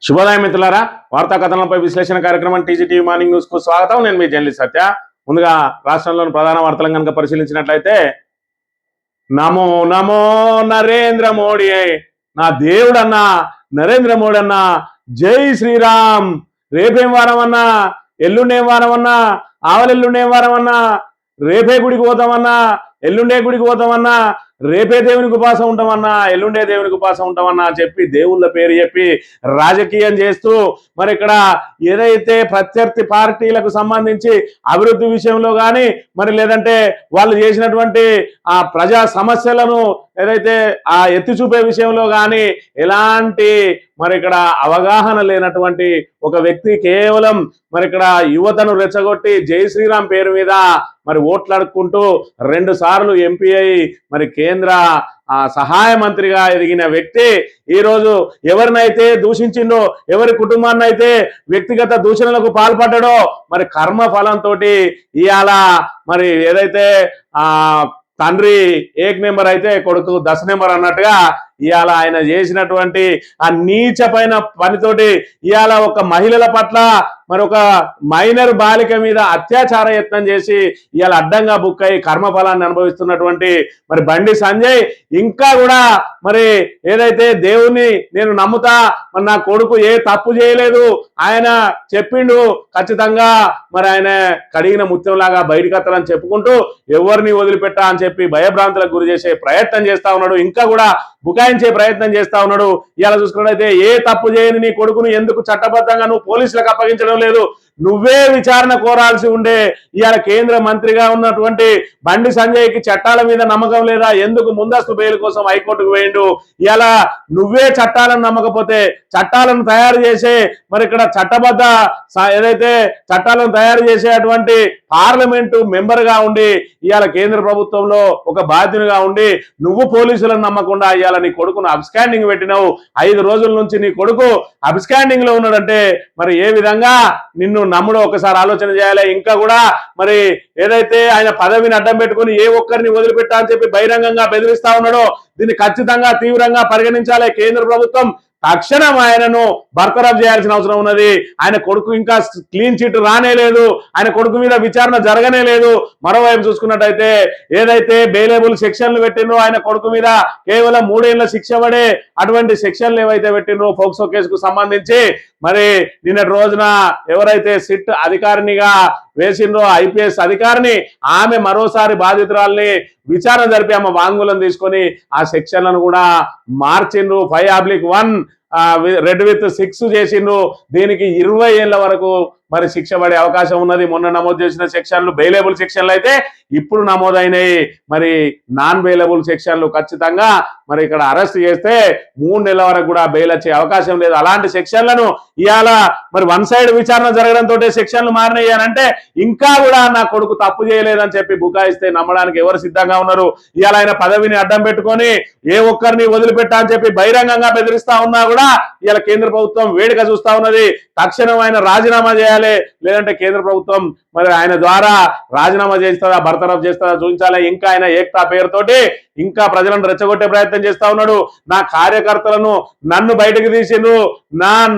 శుభోదయం మిత్రులారా, వార్తా కథనాలపై విశ్లేషణ కార్యక్రమం టీజీటీవీ మార్నింగ్ న్యూస్ కు స్వాగతం. నేను మీ జర్నలిస్ట్ సత్య. ముందుగా రాష్ట్రంలోని ప్రధాన వార్తలను కనుక పరిశీలించినట్లయితే, నమో నమో నరేంద్ర మోడీ, నా దేవుడన్నా నరేంద్ర మోడీ అన్నా, జై శ్రీరామ్. రేపేం వారం అన్నా, ఎల్లుండేం వారం అన్నా, ఆవలెల్లుండేం వారం అన్నా, రేపే గుడికి పోతామన్నా, ఎల్లుండే గుడికి పోతామన్నా, రేపే దేవునికి ఉపాసం ఉంటామన్నా, ఎల్లుండే దేవునికి ఉపాసం ఉంటామన్నా అని చెప్పి దేవుళ్ళ పేరు చెప్పి రాజకీయం చేస్తూ మరి ఇక్కడ ఏదైతే ప్రత్యర్థి పార్టీలకు సంబంధించి అభివృద్ధి విషయంలో కానీ మరి లేదంటే వాళ్ళు చేసినటువంటి ఆ ప్రజా సమస్యలను ఏదైతే ఆ ఎత్తి చూపే విషయంలో కానీ ఎలాంటి మరి ఇక్కడ అవగాహన లేనటువంటి ఒక వ్యక్తి కేవలం మరి ఇక్కడ యువతను రెచ్చగొట్టి జై శ్రీరామ్ పేరు మీద మరి ఓట్లాడుకుంటూ 2 సార్లు ఎంపీ అయి మరి కేంద్ర సహాయ మంత్రిగా ఎదిగిన వ్యక్తి ఈరోజు ఎవరినైతే దూషించిండో, ఎవరి కుటుంబాన్ని అయితే వ్యక్తిగత దూషణలకు పాల్పడ్డాడో మరి కర్మ ఫలంతో ఇవాళ మరి ఏదైతే తండ్రి 1 నెంబర్ అయితే కొడుకు 10 నెంబర్ అన్నట్టుగా ఇవాళ ఆయన చేసినటువంటి ఆ నీచమైన పనితోటి ఇవాళ ఒక మహిళల పట్ల మరొక మైనర్ బాలిక మీద అత్యాచార యత్నం చేసి ఇవాళ అడ్డంగా బుక్ అయి కర్మఫలాన్ని అనుభవిస్తున్నటువంటి మరి బండి సంజయ్ ఇంకా కూడా మరి ఏదైతే దేవుణ్ణి నేను నమ్ముతా, మరి నా కొడుకు ఏ తప్పు చేయలేదు, ఆయన చెప్పిండు ఖచ్చితంగా మరి ఆయన కడిగిన ముత్యంలాగా బయటికి వస్తారని చెప్పుకుంటూ ఎవరిని వదిలిపెట్టా అని చెప్పి భయభ్రాంతులకు గురి చేసే ప్రయత్నం చేస్తా ఉన్నాడు. ఇంకా కూడా బుకాయించే ప్రయత్నం చేస్తా ఉన్నాడు. ఇలా చూసుకున్నట్లయితే ఏ తప్పు చేయని నీ కొడుకును ఎందుకు చట్టబద్ధంగా నువ్వు పోలీసులకు అప్పగించడం లేదు? నువ్వే విచారణ కోరాల్సి ఉండే ఇవాళ కేంద్ర మంత్రిగా ఉన్నటువంటి బండి సంజయ్కి చట్టాల మీద నమ్మకం లేదా? ఎందుకు ముందస్తు బెయిల్ కోసం హైకోర్టుకు వేయండు? ఇవాళ నువ్వే చట్టాలను నమ్మకపోతే చట్టాలను తయారు చేసే మరి ఇక్కడ చట్టబద్ధ ఏదైతే చట్టాలను తయారు చేసేటువంటి పార్లమెంటు మెంబర్గా ఉండి ఇవాళ కేంద్ర ప్రభుత్వంలో ఒక బాధ్యునిగా ఉండి నువ్వు పోలీసులను నమ్మకుండా ఇవాళ నీ కొడుకును అబ్స్కాండింగ్ పెట్టినావు. 5 రోజుల నుంచి నీ కొడుకు అబ్స్కాండింగ్ లో ఉన్నాడంటే మరి ఏ విధంగా నిన్ను నమ్ముడో ఒకసారి ఆలోచన చేయాలి. ఇంకా కూడా మరి ఏదైతే ఆయన పదవిని అడ్డం పెట్టుకుని ఏ ఒక్కరిని వదిలిపెట్టా అని చెప్పి బహిరంగంగా బెదిరిస్తా ఉన్నాడో దీన్ని ఖచ్చితంగా తీవ్రంగా పరిగణించాలి కేంద్ర ప్రభుత్వం. తక్షణం ఆయనను బర్తరఫ్ చేయాల్సిన అవసరం ఉన్నది. ఆయన కొడుకు ఇంకా క్లీన్ చిట్ రానే లేదు, ఆయన కొడుకు మీద విచారణ జరగనే లేదు. మరోవైపు చూసుకున్నట్టయితే ఏదైతే బెయిలబుల్ సెక్షన్లు పెట్టినో ఆయన కొడుకు మీద కేవలం 3 ఏళ్ల శిక్ష పడే అటువంటి సెక్షన్లు ఏవైతే పెట్టినో పోక్సో కేసుకు సంబంధించి మరి నిన్నటి రోజున ఎవరైతే సిట్ అధికారినిగా వేసిండ్రో ఐపీఎస్ అధికారిని ఆమె మరోసారి బాధితురాల్ని విచారణ జరిపి ఆమె వాంగ్మూలం తీసుకొని ఆ సెక్షన్లను కూడా మార్చిండ్రు. 5/1 రెడ్ విత్ 6 చేసిండ్రు. దీనికి 20 ఏళ్ల వరకు మరి శిక్ష పడే అవకాశం ఉన్నది. మొన్న నమోదు చేసిన సెక్షన్లు బెయిలబుల్ సెక్షన్లు అయితే ఇప్పుడు నమోదైనాయి మరి నాన్ బెయిలబుల్ సెక్షన్లు. ఖచ్చితంగా మరి ఇక్కడ అరెస్ట్ చేస్తే 3 నెలల వరకు కూడా బెయిల్ వచ్చే అవకాశం లేదు. అలాంటి సెక్షన్లను ఇవాళ మరి 1 సైడ్ విచారణ జరగడంతో సెక్షన్లు మారినాయి అని అంటే ఇంకా కూడా నా కొడుకు తప్పు చేయలేదని చెప్పి బుకాయిస్తే నమ్మడానికి ఎవరు సిద్ధంగా ఉన్నారు? ఇవాళ ఆయన పదవిని అడ్డం పెట్టుకొని ఏ ఒక్కరిని వదిలిపెట్టా అని చెప్పి బహిరంగంగా బెదిరిస్తా ఉన్నా కూడా ఇవాళ కేంద్ర ప్రభుత్వం వేడుక చూస్తా ఉన్నది. తక్షణం ఆయన రాజీనామా చేయాలి, లేదంటే కేంద్ర ప్రభుత్వం మరి ఆయన ద్వారా రాజీనామా చేస్తుందా బర్తరఫ్ చేస్తుందా చూపించాలి. ఇంకా ఆయన ఏక్తా పేరుతోటి ఇంకా ప్రజలను రెచ్చగొట్టే ప్రయత్నం చేస్తా ఉన్నాడు. నా కార్యకర్తలను నన్ను బయటకు తీసిండ్రు,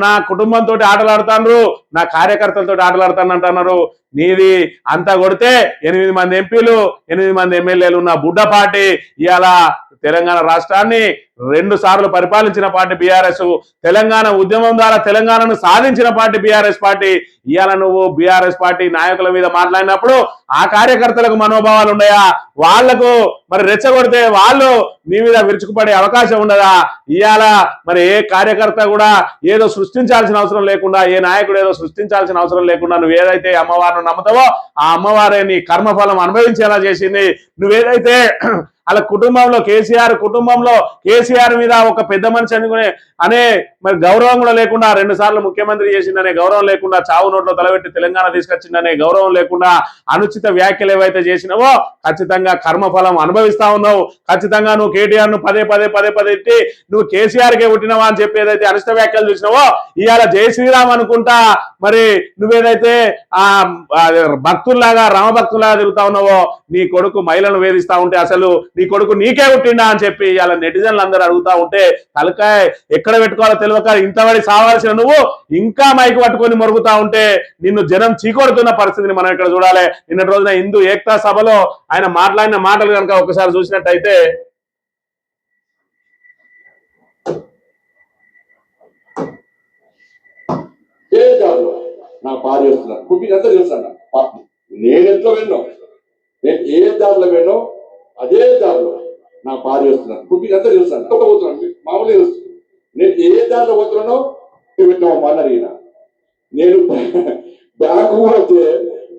నా కుటుంబంతో ఆటలాడుతాండ్రు, నా కార్యకర్తలతో ఆటలాడుతాను అంటున్నారు. నీది అంతా కొడితే 8 మంది ఎంపీలు 8 మంది ఎమ్మెల్యేలు ఉన్న బుడ్డ పార్టీ ఇవాళ తెలంగాణ రాష్ట్రాన్ని 2 సార్లు పరిపాలించిన పార్టీ బీఆర్ఎస్, తెలంగాణ ఉద్యమం ద్వారా తెలంగాణను సాధించిన పార్టీ బీఆర్ఎస్ పార్టీ. ఇవాళ నువ్వు బీఆర్ఎస్ పార్టీ నాయకుల మీద మాట్లాడినప్పుడు ఆ కార్యకర్తలకు మనోభావాలు ఉన్నాయా? వాళ్లకు మరి రెచ్చగొడితే వాళ్ళు నీ మీద విరుచుకుపడే అవకాశం ఉండదా? ఇవాళ మరి ఏ కార్యకర్త కూడా ఏదో సృష్టించాల్సిన అవసరం లేకుండా, ఏ నాయకుడు ఏదో సృష్టించాల్సిన అవసరం లేకుండా నువ్వు ఏదైతే అమ్మవారిని నమ్ముతావో ఆ అమ్మవారే నీ కర్మఫలం అనుభవించేలా చేసింది. నువ్వేదైతే అలా కుటుంబంలో కేసీఆర్ మీద ఒక పెద్ద మనిషి అనే మరి గౌరవం కూడా లేకుండా, 2 సార్లు ముఖ్యమంత్రి చేసిందనే గౌరవం లేకుండా, చావు నోట్లో తలబెట్టి తెలంగాణ తీసుకొచ్చిందనే గౌరవం లేకుండా అనుచిత వ్యాఖ్యలు ఏవైతే చేసినావో ఖచ్చితంగా కర్మఫలం అనుభవిస్తా ఉన్నావు. ఖచ్చితంగా నువ్వు కేటీఆర్ ను పదే ఎత్తి నువ్వు కేసీఆర్కే పుట్టినవా అని చెప్పి ఏదైతే అనిష్ట వ్యాఖ్యలు చూసినావో ఇవాళ జై శ్రీరామ్ అనుకుంటా మరి నువ్వేదైతే భక్తుల్లాగా రామభక్తుల్లాగా తిరుగుతా ఉన్నావో నీ కొడుకు మహిళలను వేధిస్తా ఉంటే అసలు నీ కొడుకు నీకే పుట్టిండా అని చెప్పి ఇవాళ నెటిజన్లు అందరూ అడుగుతా ఉంటే తలకాయ ఎక్కడ పెట్టుకోవాలో తెలియక ఇంతవరకు సావాల్సిన నువ్వు ఇంకా మైకు పట్టుకొని మొరుగుతా ఉంటే నిన్ను జనం చీకొడుతున్న పరిస్థితిని మనం ఇక్కడ చూడాలి. నిన్నటి రోజున హిందూ ఏక్తా సభలో ఆయన మాట్లాడిన మాటలు కనుక ఒకసారి చూసినట్టయితే, ఏ దారిలో నా భార్య వస్తున్నాను కుటుంబం అంతా తెలుస్తాను. నేను ఎట్లా విన్నో, నేను ఏ దారిలో విన్నో అదే దారిలో నా భార్య వస్తున్నాను కుటుంబం అంతా తెలుస్తాను. పోతున్నాను మామూలుగా తెలుస్తుంది. నేను ఏ దారిలో పోతున్నానో పెట్టినామా అని అడిగిన. నేను బ్యాంకు పోతే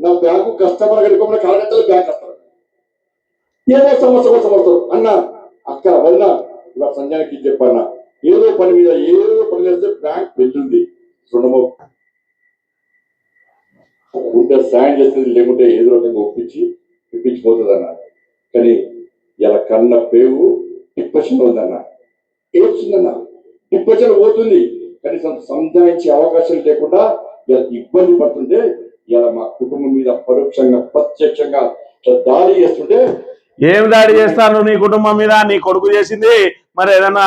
నా బ్యాంకు కస్టమర్ కనుకోమని కలగట్టలు బ్యాంక్ వస్తారు. ఏదో సమస్య అన్న అక్కడ వల్ల ఇలా సంజయ్కి చెప్పన్నా ఏదో పని మీద ఏదో పని చేస్తే బ్యాంక్ వెళ్ళింది రుణము ఉంటే సాయం చేస్తుంది, లేకుంటే ఏదో రకంగా ఇప్పించిపోతుంది అన్న. కానీ ఇలా కన్న పేరు డిప్రెషన్ ఉందన్న, ఏడ్చిందన్న. డిప్రెషన్ పోతుంది కనీసం సంధానించే అవకాశం లేకుండా ఇలా ఇబ్బంది పడుతుంటే ఇలా మా కుటుంబం మీద పరోక్షంగా ప్రత్యక్షంగా దాడి చేస్తుంటే. ఏం దాడి చేస్తారు నీ కుటుంబం మీద? నీ కొడుకు చేసింది మరి ఏదన్నా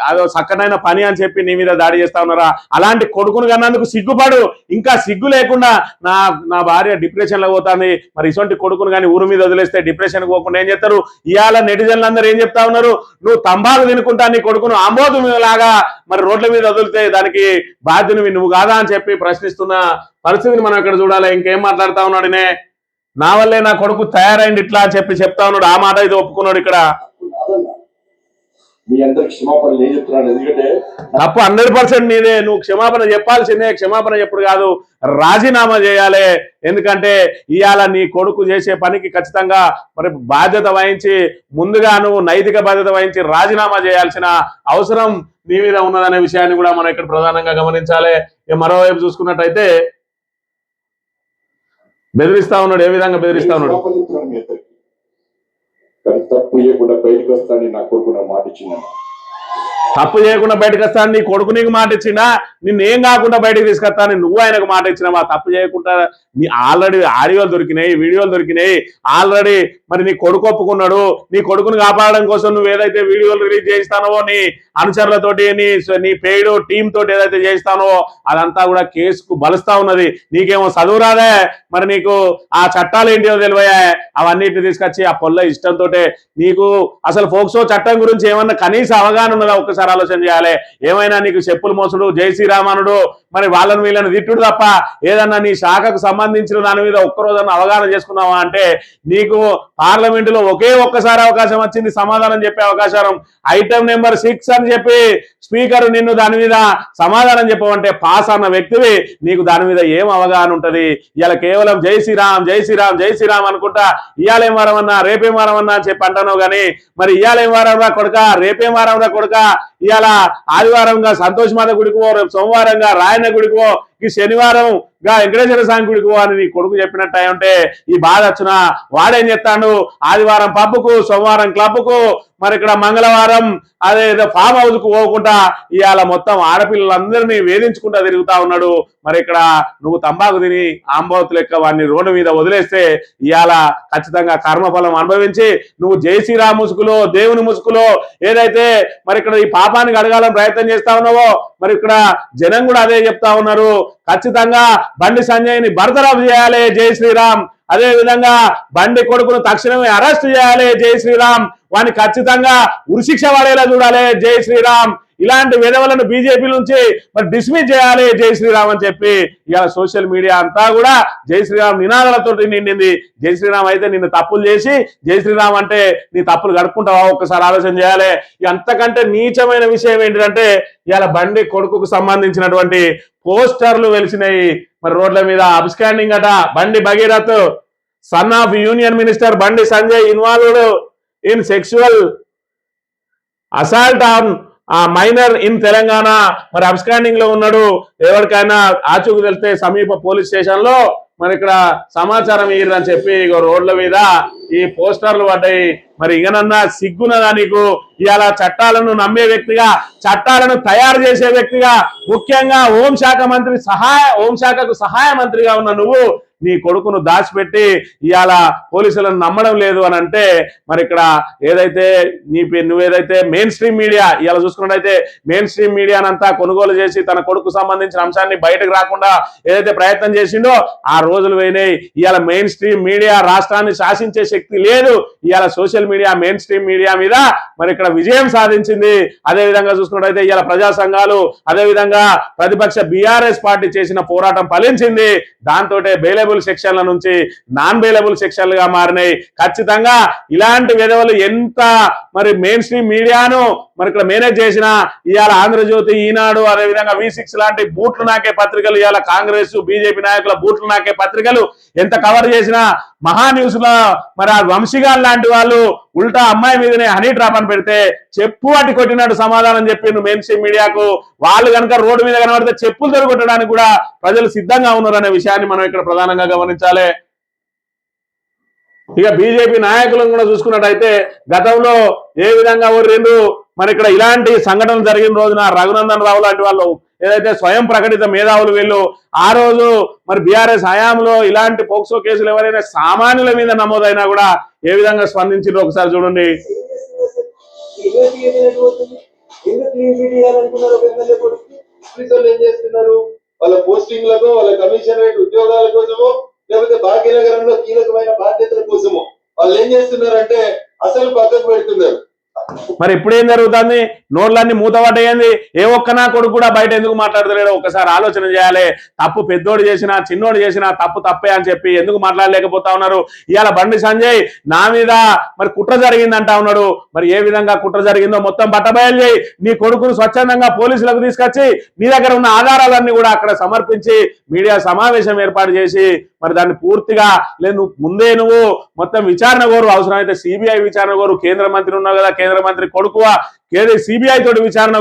అదో చక్కనైన పని అని చెప్పి నీ మీద దాడి చేస్తా ఉన్నారా? అలాంటి కొడుకును కన్నందుకు సిగ్గుపడు. ఇంకా సిగ్గు లేకుండా నా భార్య డిప్రెషన్ లో పోతుంది, మరి ఇటువంటి కొడుకును కానీ ఊరు మీద వదిలేస్తే డిప్రెషన్ పోకుండా ఏం చేస్తారు? ఇవాళ నెటిజన్లు అందరూ ఏం చెప్తా ఉన్నారు? నువ్వు తంబాకు తినుకుంటా నీ కొడుకును ఆమోదం లాగా మరి రోడ్ల మీద వదిలితే దానికి బాధ్యునివి నువ్వు కాదా అని చెప్పి ప్రశ్నిస్తున్న పరిస్థితిని మనం ఇక్కడ చూడాలి. ఇంకేం మాట్లాడుతా ఉన్నాడునే, నా వల్లే నా కొడుకు తయారైంది ఇట్లా అని చెప్పి చెప్తా ఉన్నాడు. ఆ మాట ఇది ఒప్పుకున్నాడు. ఇక్కడ మీ అందరికి క్షమాపణ లేదు చెప్తున్నాను. ఎందుకంటే తప్పు 100% నీదే. నువ్వు క్షమాపణ చెప్పాల్సిందే. క్షమాపణ చెప్పుడు కాదు, రాజీనామా చేయాలి. ఎందుకంటే ఇవాళ నీ కొడుకు చేసే పనికి ఖచ్చితంగా మరి బాధ్యత వహించి ముందుగా నువ్వు నైతిక బాధ్యత వహించి రాజీనామా చేయాల్సిన అవసరం నీ మీద ఉన్నదనే విషయాన్ని కూడా మనం ఇక్కడ ప్రధానంగా గమనించాలి. మరోవైపు చూసుకున్నట్టయితే బెదిరిస్తా ఉన్నాడు. ఏ విధంగా బెదిరిస్తా ఉన్నాడు? తప్పు చేయకుండా బయటకు వస్తానని నా కొడుకు నా మాట ఇచ్చిందన్న. తప్పు చేయకుండా బయటకు వస్తాను నీ కొడుకు నీకు మాట ఇచ్చినా, నిన్నేం కాకుండా బయటకు తీసుకొస్తాను నువ్వు ఆయనకు మాట ఇచ్చినావా? తప్పు చేయకుండా నీ ఆల్రెడీ ఆడియోలు దొరికినాయి, వీడియోలు దొరికినాయి. ఆల్రెడీ మరి నీ కొడుకు ఒప్పుకున్నాడు. నీ కొడుకును కాపాడడం కోసం నువ్వు ఏదైతే వీడియోలు రిలీజ్ చేయిస్తానో నీ అనుచరులతోటి నీ పెయిడ్ టీం తోటి ఏదైతే చేయిస్తానో అదంతా కూడా కేసుకు బలుస్తా ఉన్నది. నీకేమో చదువు రాదే, మరి నీకు ఆ చట్టాలు ఏంటో తెలివయా? అవన్నిటిని తీసుకొచ్చి ఆ పొల్ల ఇష్టంతో నీకు అసలు ఫోక్సో చట్టం గురించి ఏమన్నా కనీస అవగాహన ఉన్నదా? ఒక్కసారి ఆలోచన చేయాలి. ఏమైనా నీకు చెప్పులు మోసుడు, జై శ్రీరామనుడు, మరి వాళ్ళని వీళ్ళని తిట్టుడు తప్ప ఏదన్నా నీ శాఖకు సంబంధించిన దాని మీద ఒక్కరోజన్నా అవగాహన చేసుకున్నావా అంటే నీకు పార్లమెంటులో ఒక్కసారి అవకాశం వచ్చింది సమాధానం చెప్పే అవకాశం. ఐటమ్ నెంబర్ 6 అని చెప్పి స్పీకర్ నిన్ను దాని మీద సమాధానం చెప్పమంటే పాస్ అన్న వ్యక్తివి, నీకు దాని మీద ఏం అవగాహన ఉంటది? ఇలా కేవలం జై శ్రీరామ్ జై శ్రీరామ్ జై శ్రీరామ్ అనుకుంటా ఇయాలేం వారం అన్నా రేపేం వారం అన్నా అని చెప్పి అంటాను. కానీ మరి ఇయాలేం వారం రా కొడుక, రేపేం వారం రా కొడుక, ఇవాళ ఆదివారంగా సంతోష్ మాత గుడికో, రేపు సోమవారంగా రాయన్న గుడికో, ఈ శనివారం గా వెంకటేశ్వర స్వామి గుడికో అని నీ కొడుకు చెప్పినట్టు అయి ఉంటే ఈ బాధ వచ్చిన వాడేం చెప్తాడు? ఆదివారం పబ్బుకు, సోమవారం క్లబ్కు, మరి ఇక్కడ మంగళవారం అదే ఫామ్ హౌస్ కు పోకుండా ఇవాళ మొత్తం ఆడపిల్లలందరినీ వేధించుకుంటా తిరుగుతా ఉన్నాడు. మరి ఇక్కడ నువ్వు తంబాకు తిని ఆంబోతు లెక్క వాడిని రోడ్డు మీద వదిలేస్తే ఇవాళ ఖచ్చితంగా కర్మఫలం అనుభవించి నువ్వు జై శ్రీరామ్ ముసుగులో, దేవుని ముసుగులో ఏదైతే మరి ఇక్కడ ఈ పాపానికి అడగాలని ప్రయత్నం చేస్తా ఉన్నావో మరి ఇక్కడ జనం కూడా అదే చెప్తా ఉన్నారు. ఖచ్చితంగా బండి సంజయ్ని బర్తరఫ్ చేయాలి, జై శ్రీరామ్. అదే విధంగా బండి కొడుకును తక్షణమే అరెస్ట్ చేయాలి, జై శ్రీరామ్. వాడిని ఖచ్చితంగా ఉరిశిక్ష పడేలా చూడాలి, జై శ్రీరామ్. ఇలాంటి విధవలను బీజేపీ నుంచి మరి డిస్మిస్ చేయాలి, జై శ్రీరామ్ అని చెప్పి ఇవాళ సోషల్ మీడియా అంతా కూడా జై శ్రీరామ్ నినాదాలతో నిండింది. జై శ్రీరామ్ అయితే నిన్ను తప్పులు చేసి జై శ్రీరామ్ అంటే నీ తప్పులు గడుపుకుంటావా? ఒక్కసారి ఆలోచన చేయాలి. అంతకంటే నీచమైన విషయం ఏంటంటే ఇవాళ బండి కొడుకుకు సంబంధించినటువంటి పోస్టర్లు వెలిసినాయి మరి రోడ్ల మీద. అబ్స్కాండింగ్ అట Bandi Bhagirath, son of union minister Bandi Sanjay involved in sexual assault on minor in Telangana. మరి అబ్స్కాండింగ్ లో ఉన్నాడు. ఎవరికైనా ఆచూకు తెలిస్తే సమీప పోలీస్ స్టేషన్ లో మరి ఇక్కడ సమాచారం ఇయ్యరని చెప్పి రోడ్ల మీద ఈ పోస్టర్లు పడ్డాయి. మరి ఇకనన్నా సిగ్గునదా నీకు? ఇవాళ చట్టాలను నమ్మే వ్యక్తిగా, చట్టాలను తయారు చేసే వ్యక్తిగా, ముఖ్యంగా హోంశాఖకు సహాయ మంత్రిగా ఉన్న నువ్వు నీ కొడుకును దాచిపెట్టి ఇవాళ పోలీసులను నమ్మడం లేదు అని అంటే మరి ఇక్కడ ఏదైతే నువ్వేదైతే మెయిన్ స్ట్రీమ్ మీడియా ఇవాళ చూసుకున్నట్టయితే మెయిన్ స్ట్రీమ్ మీడియానంతా కొనుగోలు చేసి తన కొడుకు సంబంధించిన అంశాన్ని బయటకు రాకుండా ఏదైతే ప్రయత్నం చేసిండో ఆ రోజులు పోయినాయి. ఇవాళ మెయిన్ స్ట్రీమ్ మీడియా రాష్ట్రాన్ని శాసించే శక్తి లేదు. ఇవాళ social media main stream media మీద మరి ఇక్కడ విజయం సాధించింది. అదే విధంగా చూసుకున్నట్టయితే ఇవాళ ప్రజా సంఘాలు అదే విధంగా ప్రతిపక్ష బీఆర్ఎస్ పార్టీ చేసిన పోరాటం ఫలించింది. దాంతో బెయిలబుల్ సెక్షన్ల నుంచి నాన్ బెయిలబుల్ సెక్షన్లుగా మారినాయి. ఖచ్చితంగా ఇలాంటి విధవలు ఎంత మరి మెయిన్ స్ట్రీమ్ మీడియాను మరి ఇక్కడ మేనేజ్ చేసిన ఇవాళ ఆంధ్రజ్యోతి, ఈనాడు, అదేవిధంగా V6 లాంటి బూట్లు నాకే పత్రికలు ఇవాళ కాంగ్రెస్ బీజేపీ నాయకుల బూట్లు నాకే పత్రికలు ఎంత కవర్ చేసినా మహా న్యూస్ లో మరి ఆ వంశీగాల్ లాంటి వాళ్ళు ఉల్టా అమ్మాయి మీదనే హనీ ట్రాప్ అని పెడితే చెప్పు అటు కొట్టినట్టు సమాధానం చెప్పిండు మెయిన్ స్ట్రీమ్ మీడియాకు. వాళ్ళు కనుక రోడ్డు మీద కనబడితే చెప్పులు దొరకొట్టడానికి కూడా ప్రజలు సిద్ధంగా ఉన్నారు అనే విషయాన్ని మనం ఇక్కడ ప్రధానంగా గమనించాలి. ఇక బీజేపీ నాయకులను కూడా చూసుకున్నట్టయితే గతంలో ఏ విధంగా రెండు మరి ఇక్కడ ఇలాంటి సంఘటనలు జరిగిన రోజున రఘునందన్ రావు లాంటి వాళ్ళు ఏదైతే స్వయం ప్రకటిత మేధావులు వీళ్ళు ఆ రోజు మరి బీఆర్ఎస్ హయాంలో ఇలాంటి పోక్సో కేసులు ఎవరైనా సామాన్యుల మీద నమోదైనా కూడా ఏ విధంగా స్పందించారో ఒకసారి చూడండి. వాళ్ళ పోస్టింగ్లకు వాళ్ళ కమిషన్ రేట్ ఉద్యోగాల కోసమో లేకపోతే భాగ్యనగరంలో కీలకమైన బాధ్యతల కోసమో వాళ్ళు ఏం చేస్తున్నారంటే అసలు పక్కకు పెడుతున్నారు. మరి ఇప్పుడు ఏం జరుగుతుంది? నోట్లన్నీ మూతపడ్డాయింది. ఏ ఒక్క నా కొడుకు కూడా బయట ఎందుకు మాట్లాడతలేడో ఒకసారి ఆలోచన చేయాలి. తప్పు పెద్దోడు చేసినా చిన్నోడు చేసినా తప్పు తప్పే అని చెప్పి ఎందుకు మాట్లాడలేకపోతా ఉన్నారు? ఇవాళ బండి సంజయ్ నా మీద మరి కుట్ర జరిగిందంటా ఉన్నాడు. మరి ఏ విధంగా కుట్ర జరిగిందో మొత్తం బట్టబయలు చేయి. నీ కొడుకును స్వచ్ఛందంగా పోలీసులకు తీసుకొచ్చి నీ దగ్గర ఉన్న ఆధారాలన్నీ కూడా అక్కడ సమర్పించి మీడియా సమావేశం ఏర్పాటు చేసి మరి దాన్ని పూర్తిగా లేదు ముందే నువ్వు మొత్తం విచారణ కోరు. అవసరమైతే సిబిఐ విచారణ కోరు. కేంద్ర మంత్రి ఉన్నావు కదా, కేంద్ర మంత్రి కొడుకువా, సిబిఐ తోటి విచారణ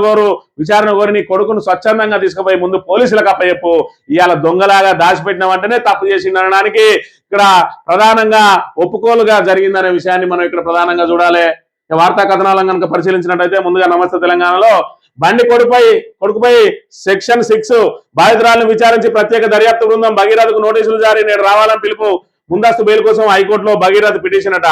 కోరి నీ కొడుకును స్వచ్ఛందంగా తీసుకుపోయి ముందు పోలీసులకు అప్పచెప్పు. ఇవాళ దొంగలాగా దాచిపెట్టిన వెంటనే తప్పు చేసిందనడానికి ఇక్కడ ప్రధానంగా ఒప్పుకోలుగా జరిగిందనే విషయాన్ని మనం ఇక్కడ ప్రధానంగా చూడాలి. వార్తా కథనాలను కనుక పరిశీలించినట్టయితే ముందుగా నమస్తే తెలంగాణలో బండి కొడుకుపై సెక్షన్ 6 బాధితురాలను విచారించి ప్రత్యేక దర్యాప్తు బృందం భగీరథకు నోటీసులు జారీ, నేడు రావాలని పిలుపు. ముందస్తు బెయిల్ కోసం హైకోర్టులో భగీరథ పిటిషన్ అట.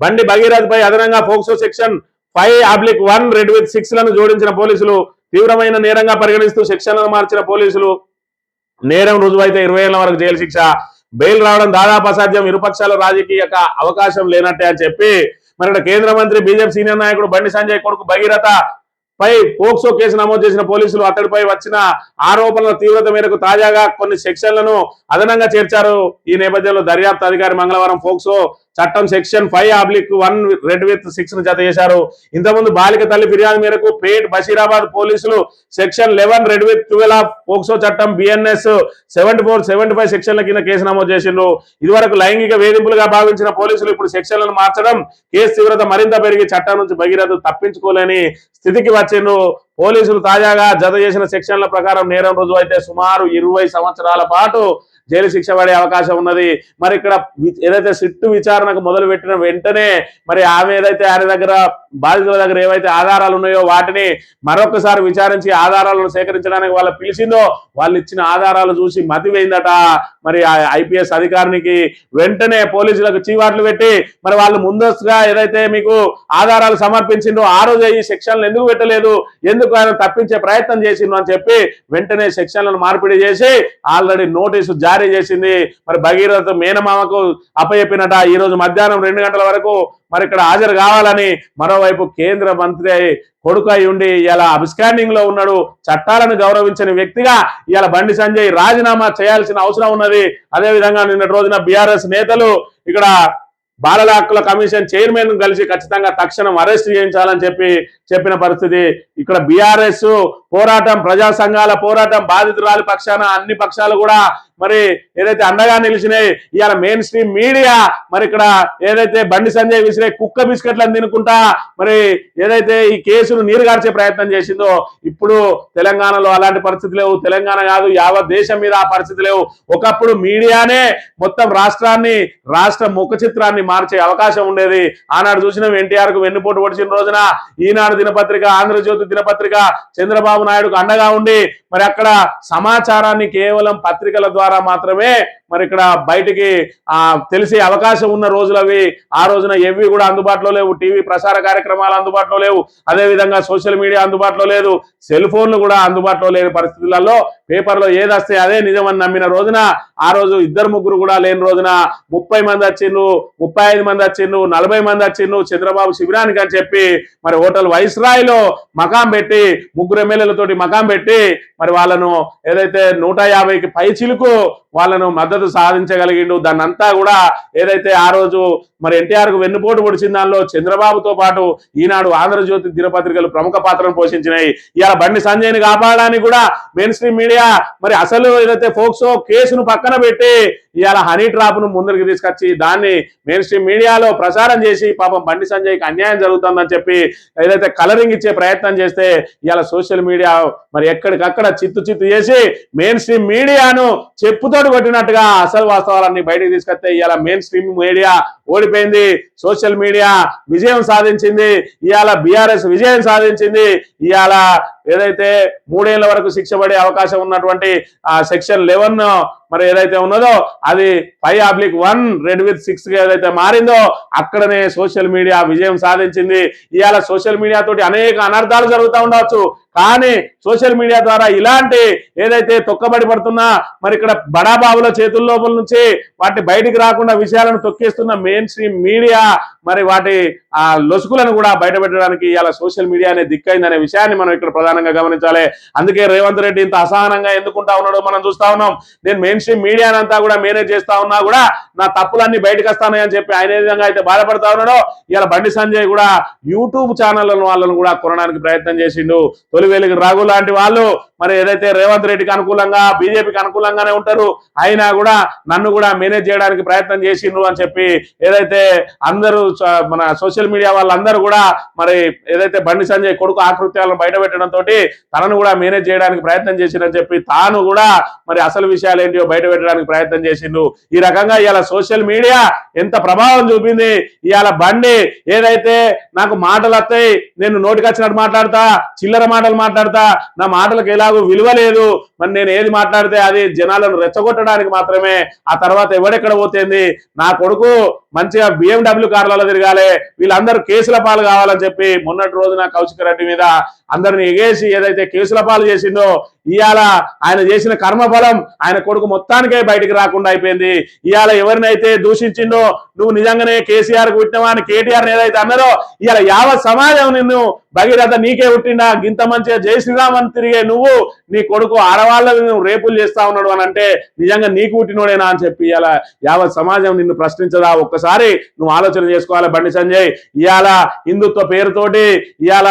బండి భగీరథ్ పై అదనంగా పోక్సో సెక్షన్ 5/1 రెడ్-6 లను జోడించిన పోలీసులు తీవ్రమైన నేరంగా పరిగణిస్తూ సెక్షన్లను మార్చిన పోలీసులు. నేరం రుజువైతే 20 ఏళ్ల వరకు జైలు శిక్ష, బెయిల్ రావడం దాదాపు అసాధ్యం, ఇరుపక్షాల రాజకీయ అవకాశం లేనట్టే అని చెప్పి మరి కేంద్ర మంత్రి బీజేపీ సీనియర్ నాయకుడు బండి సంజయ్ కొడుకు భగీరథ పై పోక్సో కేసు నమోదు చేసిన పోలీసులు అతడిపై వచ్చిన ఆరోపణల తీవ్రత మేరకు తాజాగా కొన్ని సెక్షన్లను అదనంగా చేర్చారు. ఈ నేపథ్యంలో దర్యాప్తు అధికారి మంగళవారం పోక్సో చట్టం సెక్షన్ 5/1 రెడ్-6 ను జత చేశారు. ఇంతకుముందు బాలిక తల్లి ఫిర్యాదు మేరకు పేట్ బషీరాబాద్ పోలీసులు సెక్షన్ 11 రెడ్-12 పోక్సో చట్టం BNS 74, 75 సెక్షన్ల కింద కేసు నమోదు చేసిండ్రు. ఇదివరకు లైంగిక వేధింపులుగా భావించిన పోలీసులు ఇప్పుడు సెక్షన్లను మార్చడం కేసు తీవ్రత మరింత పెరిగి చట్టం నుంచి భగీరథ తప్పించుకోలేని స్థితికి వచ్చిండ్రు. పోలీసులు తాజాగా జత చేసిన సెక్షన్ల ప్రకారం నేరం రుజువు అయితే సుమారు 20 సంవత్సరాల పాటు జైలు శిక్ష పడే అవకాశం ఉన్నది. మరి ఇక్కడ ఏదైతే సిట్టు విచారణకు మొదలు పెట్టిన వెంటనే మరి ఆమె ఏదైతే ఆయన దగ్గర బాధితుల దగ్గర ఏవైతే ఆధారాలు ఉన్నాయో వాటిని మరొకసారి విచారించి ఆధారాలను సేకరించడానికి వాళ్ళు పిలిచిందో వాళ్ళు ఇచ్చిన ఆధారాలు చూసి మతిపోయిందట. మరి ఆ IPS అధికారికి వెంటనే పోలీసులకు చీవాట్లు పెట్టి మరి వాళ్ళు ముందస్తుగా ఏదైతే మీకు ఆధారాలు సమర్పించిందో ఆ రోజు ఈ సెక్షన్లు ఎందుకు పెట్టలేదు, ఎందుకు ఆయన తప్పించే ప్రయత్నం చేసిండ్రు అని చెప్పి వెంటనే సెక్షన్లను మార్పిడి చేసి ఆల్రెడీ నోటీసు జారీ చేసింది. మరి భగీరథ మేనమామకు అప్పచెప్పినట. ఈ రోజు మధ్యాహ్నం 2 గంటల వరకు మరి ఇక్కడ హాజరు కావాలని. మరోవైపు కేంద్ర మంత్రి కొడుకు అయి ఉండి ఇలా అబ్స్కాండింగ్ లో ఉన్నాడు. చట్టాలను గౌరవించని వ్యక్తిగా ఇవాళ బండి సంజయ్ రాజీనామా చేయాల్సిన అవసరం ఉన్నది. అదేవిధంగా నిన్నటి రోజున BRS నేతలు ఇక్కడ బాలల హక్కుల కమిషన్ చైర్మన్ కలిసి ఖచ్చితంగా తక్షణం అరెస్ట్ చేయించాలని చెప్పిన పరిస్థితి. ఇక్కడ BRS పోరాటం, ప్రజా సంఘాల పోరాటం, బాధితురాలి పక్షాన అన్ని పక్షాలు కూడా మరి ఏదైతే అండగా నిలిచినాయి. ఇవాళ మెయిన్ స్ట్రీమ్ మీడియా మరి ఇక్కడ ఏదైతే బండి సంజయ్ విసిరే కుక్క బిస్కెట్లను తినుకుంటా మరి ఏదైతే ఈ కేసును నీరుగార్చే ప్రయత్నం చేసిందో ఇప్పుడు తెలంగాణలో అలాంటి పరిస్థితి లేవు. తెలంగాణ కాదు యావత్ దేశం మీద ఆ పరిస్థితి లేవు. ఒకప్పుడు మీడియానే మొత్తం రాష్ట్ర ముఖ చిత్రాన్ని మార్చే అవకాశం ఉండేది. ఆనాడు చూసిన NTR కు వెన్నుపోటు పొడిచిన రోజున ఈనాడు దినపత్రిక, ఆంధ్రజ్యోతి దినపత్రిక చంద్రబాబు నాయుడుకు అండగా ఉండి మరి అక్కడ సమాచారాన్ని కేవలం పత్రికల ద్వారా మాత్రమే మరి ఇక్కడ బయటికి తెలిసే అవకాశం ఉన్న రోజులు అవి. ఆ రోజున ఏవి కూడా అందుబాటులో లేవు, టీవీ ప్రసార కార్యక్రమాలు అందుబాటులో లేవు, అదేవిధంగా సోషల్ మీడియా అందుబాటులో లేదు, సెల్ ఫోన్లు కూడా అందుబాటులో లేని పరిస్థితులలో పేపర్లో ఏది వస్తే అదే నిజమని నమ్మిన రోజున, ఆ రోజు 2-3 కూడా లేని రోజున 30 మంది వచ్చిండ్రు, 35 మంది వచ్చిండ్రు, 40 మంది వచ్చిండ్రు చంద్రబాబు శిబిరానికి అని చెప్పి మరి హోటల్ వైస్రాయ్లో మకాం పెట్టి 3 ఎమ్మెల్యేలతోటి మకాం పెట్టి మరి వాళ్ళను ఏదైతే 150కి పైచిలుకు వాళ్ళను మద్దతు సాధించగలిగిండు. దాన్ని అంతా కూడా ఏదైతే ఆ రోజు మరి ఎన్టీఆర్కు వెన్నుపోటు పొడిచిన దానిలో చంద్రబాబుతో పాటు ఈనాడు, ఆంధ్రజ్యోతి దినపత్రికలు ప్రముఖ పాత్రను పోషించినాయి. ఇవాళ బండి సంజయ్ని కాపాడడానికి కూడా మెయిన్ స్ట్రీమ్ మీడియా మరి అసలు ఏదైతే ఫోక్సో కేసును పక్కన పెట్టి ఇవాళ హనీ ట్రాప్ను ముందరికి తీసుకొచ్చి దాన్ని మెయిన్ స్ట్రీమ్ మీడియాలో ప్రచారం చేసి పాపం బండి సంజయ్కి అన్యాయం జరుగుతుందని చెప్పి ఏదైతే కలరింగ్ ఇచ్చే ప్రయత్నం చేస్తే ఇవాళ సోషల్ మీడియా మరి ఎక్కడికక్కడ చిత్తు చేసి మెయిన్ స్ట్రీమ్ మీడియాను చెప్పుతోటి కొట్టినట్టుగా అసలు వాస్తవాలన్నీ బయటకు తీసుకొస్తే ఇవాళ మెయిన్ స్ట్రీమ్ మీడియా ఓడిపోయింది, సోషల్ మీడియా విజయం సాధించింది, ఇవాళ బీఆర్ఎస్ విజయం సాధించింది. ఇవాళ ఏదైతే 3 ఏళ్ల వరకు శిక్ష పడే అవకాశం ఉన్నటువంటి సెక్షన్ 11 మరి ఏదైతే ఉన్నదో అది 5/1 రెడ్ విత్ 6 ఏదైతే మారిందో అక్కడనే సోషల్ మీడియా విజయం సాధించింది. ఇవాళ సోషల్ మీడియా తోటి అనేక అనర్థాలు జరుగుతూ ఉండవచ్చు, కానీ సోషల్ మీడియా ద్వారా ఇలాంటి ఏదైతే తొక్కబడి పడుతున్నా మరి ఇక్కడ బడాబాబుల చేతుల లోపల నుంచి వాటి బయటికి రాకుండా విషయాలను తొక్కేస్తున్న మెయిన్ స్ట్రీమ్ మీడియా మరి వాటి లొసుకులను కూడా బయటపెట్టడానికి ఇవాళ సోషల్ మీడియానే దిక్కైందనే విషయాన్ని మనం ఇక్కడ ప్రధానంగా గమనించాలి. అందుకే రేవంత్ రెడ్డి ఇంత అసహనంగా ఎందుకుంటా ఉన్నాడో మనం చూస్తా ఉన్నాం. నేను మెయిన్ స్ట్రీమ్ మీడియానంతా కూడా మేనేజ్ చేస్తా ఉన్నా కూడా నా తప్పులన్నీ బయటకు వస్తానని చెప్పి ఆయన ఏ విధంగా అయితే బాధపడతా ఉన్నాడో ఇవాళ బండి సంజయ్ కూడా యూట్యూబ్ ఛానళ్లను వాళ్ళను కూడా కొనడానికి ప్రయత్నం చేసిండు. తొలివేలికి రఘు లాంటి వాళ్ళు మరి ఏదైతే రేవంత్ రెడ్డికి అనుకూలంగా బీజేపీకి అనుకూలంగానే ఉంటారు, అయినా కూడా నన్ను కూడా మేనేజ్ చేయడానికి ప్రయత్నం చేసిండ్రు అని చెప్పి ఏదైతే అందరూ మన సోషల్ మీడియా వాళ్ళందరూ కూడా మరి ఏదైతే బండి సంజయ్ కొడుకు ఆకృత్యాలను బయట పెట్టడంతో తనను కూడా మేనేజ్ చేయడానికి ప్రయత్నం చేసిందని చెప్పి తాను కూడా మరి అసలు విషయాలు ఏంటో బయట పెట్టడానికి ప్రయత్నం చేసిండు. ఈ రకంగా ఇవాళ సోషల్ మీడియా ఎంత ప్రభావం చూపింది. ఇవాళ బండి ఏదైతే నాకు మాటలు వస్తాయి, నేను నోటికి వచ్చినట్టు మాట్లాడతా, చిల్లర మాటలు మాట్లాడతా, నా మాటలకు ఎలాగో విలువ లేదు, మరి నేను ఏది మాట్లాడితే అది జనాలను రెచ్చగొట్టడానికి మాత్రమే, ఆ తర్వాత ఎవడెక్కడ పోతుంది, నా కొడుకు మంచిగా BMW కార్లలో తిరగాలి, వీళ్ళందరూ కేసుల పాలు కావాలని చెప్పి మొన్నటి రోజున కౌశిక్ రెడ్డి మీద అందరిని ఎగేసి ఏదైతే కేసుల పాలు చేసిందో ఇవాళ ఆయన చేసిన కర్మఫలం ఆయన కొడుకు మొత్తానికే బయటికి రాకుండా అయిపోయింది. ఇవాళ ఎవరినైతే దూషించిండో నువ్వు నిజంగానే కేసీఆర్కు పుట్టినవా అని కేటీఆర్ ఏదైతే అన్నారో ఇవాళ యావత్ సమాజం నిన్ను భగీరథ నీకే పుట్టిండా, గింత మంచిగా జై శ్రీరామ్ అని తిరిగే నువ్వు నీ కొడుకు ఆడవాళ్ళని నువ్వు రేపులు చేస్తా ఉన్నాడు అని అంటే నిజంగా నీకు పుట్టినోడేనా అని చెప్పి ఇవాళ యావత్ సమాజం నిన్ను ప్రశ్నించదా? ఒక్కసారి నువ్వు ఆలోచన చేసుకోవాలి బండి సంజయ్. ఇవాళ హిందుత్వ పేరుతోటి ఇవాళ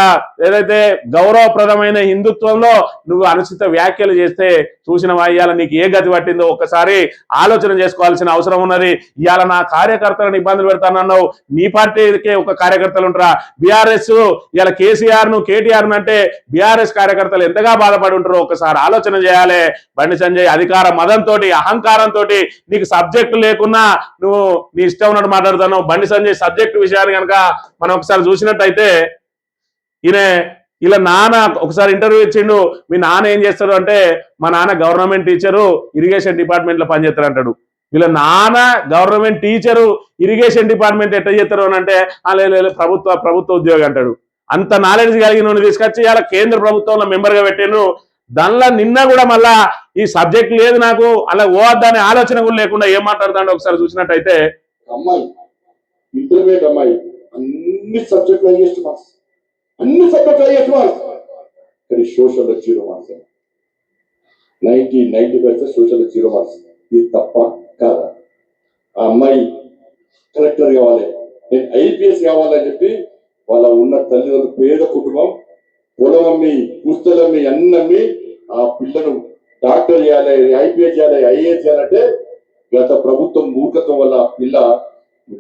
ఏదైతే గౌరవప్రదమైన హిందుత్వంలో నువ్వు అనుచిత వ్యాఖ్యలు చేస్తే చూసినవా ఇవాళ నీకు ఏ గతి పట్టిందో ఒక్కసారి ఆలోచన చేసుకోవాల్సిన అవసరం ఉన్నది. ఇవాళ నా కార్యకర్తలను ఇబ్బందులు పెడతానన్నావు, నీ పార్టీకే ఒక కార్యకర్తలు ఉంటారా? బీఆర్ఎస్ ఇవాళ కేసీఆర్ ను కేటీఆర్ అంటే బీఆర్ఎస్ కార్యకర్తలు ఎంతగా బాధపడి ఉంటారో ఒకసారి ఆలోచన చేయాలి. బండి సంజయ్ అధికార మదంతో అహంకారంతో నీకు సబ్జెక్టు లేకున్నా నువ్వు నీ ఇష్టం ఉన్నట్టు మాట్లాడుతున్నావు. బండి సంజయ్ సబ్జెక్టు విషయాన్ని కనుక మనం ఒకసారి చూసినట్టయితే ఇలా నాన్న ఒకసారి ఇంటర్వ్యూ ఇచ్చిండు. మీ నాన్న ఏం చేస్తారు అంటే మా నాన్న గవర్నమెంట్ టీచరు ఇరిగేషన్ డిపార్ట్మెంట్లో పనిచేస్తారు అంటాడు. వీళ్ళ నాన్న గవర్నమెంట్ టీచరు ఇరిగేషన్ డిపార్ట్మెంట్ ఎట్లా చేస్తారు అని అంటే లేదు ప్రభుత్వ ఉద్యోగి అంటాడు. అంత నాలెడ్జ్ కలిగిన తీసుకొచ్చి ఇలా కేంద్ర ప్రభుత్వంలో మెంబర్గా పెట్టాను. దానిలో నిన్న కూడా మళ్ళా ఈ సబ్జెక్ట్ లేదు నాకు అలా ఓవద్దనే ఆలోచన కూడా లేకుండా ఏం మాట్లాడుతాడో ఒకసారి చూసినట్టయితే అమ్మాయి ఇంటర్మీడియట్ అమ్మాయి అన్ని సబ్జెక్టులు హైయెస్ట్ మార్క్స్, అన్ని సబ్జెక్టులు హైయెస్ట్ మార్క్స్, కానీ సోషల్లో 0 మార్క్స్. 90% సోషల్లో 0 మార్క్స్. ఇది తప్ప కాదా? ఆ అమ్మాయి కలెక్టర్ కావాలి, నేను IPS కావాలని చెప్పి వాళ్ళ ఉన్న తల్లిదండ్రులు పేద కుటుంబం పొలమమ్మి పుస్తలమ్మి అన్నమ్మి ఆ పిల్లను డాక్టర్ చేయాలి, IPS చేయాలి, IAS చేయాలంటే గత ప్రభుత్వం మూర్ఖత్వం వల్ల పిల్ల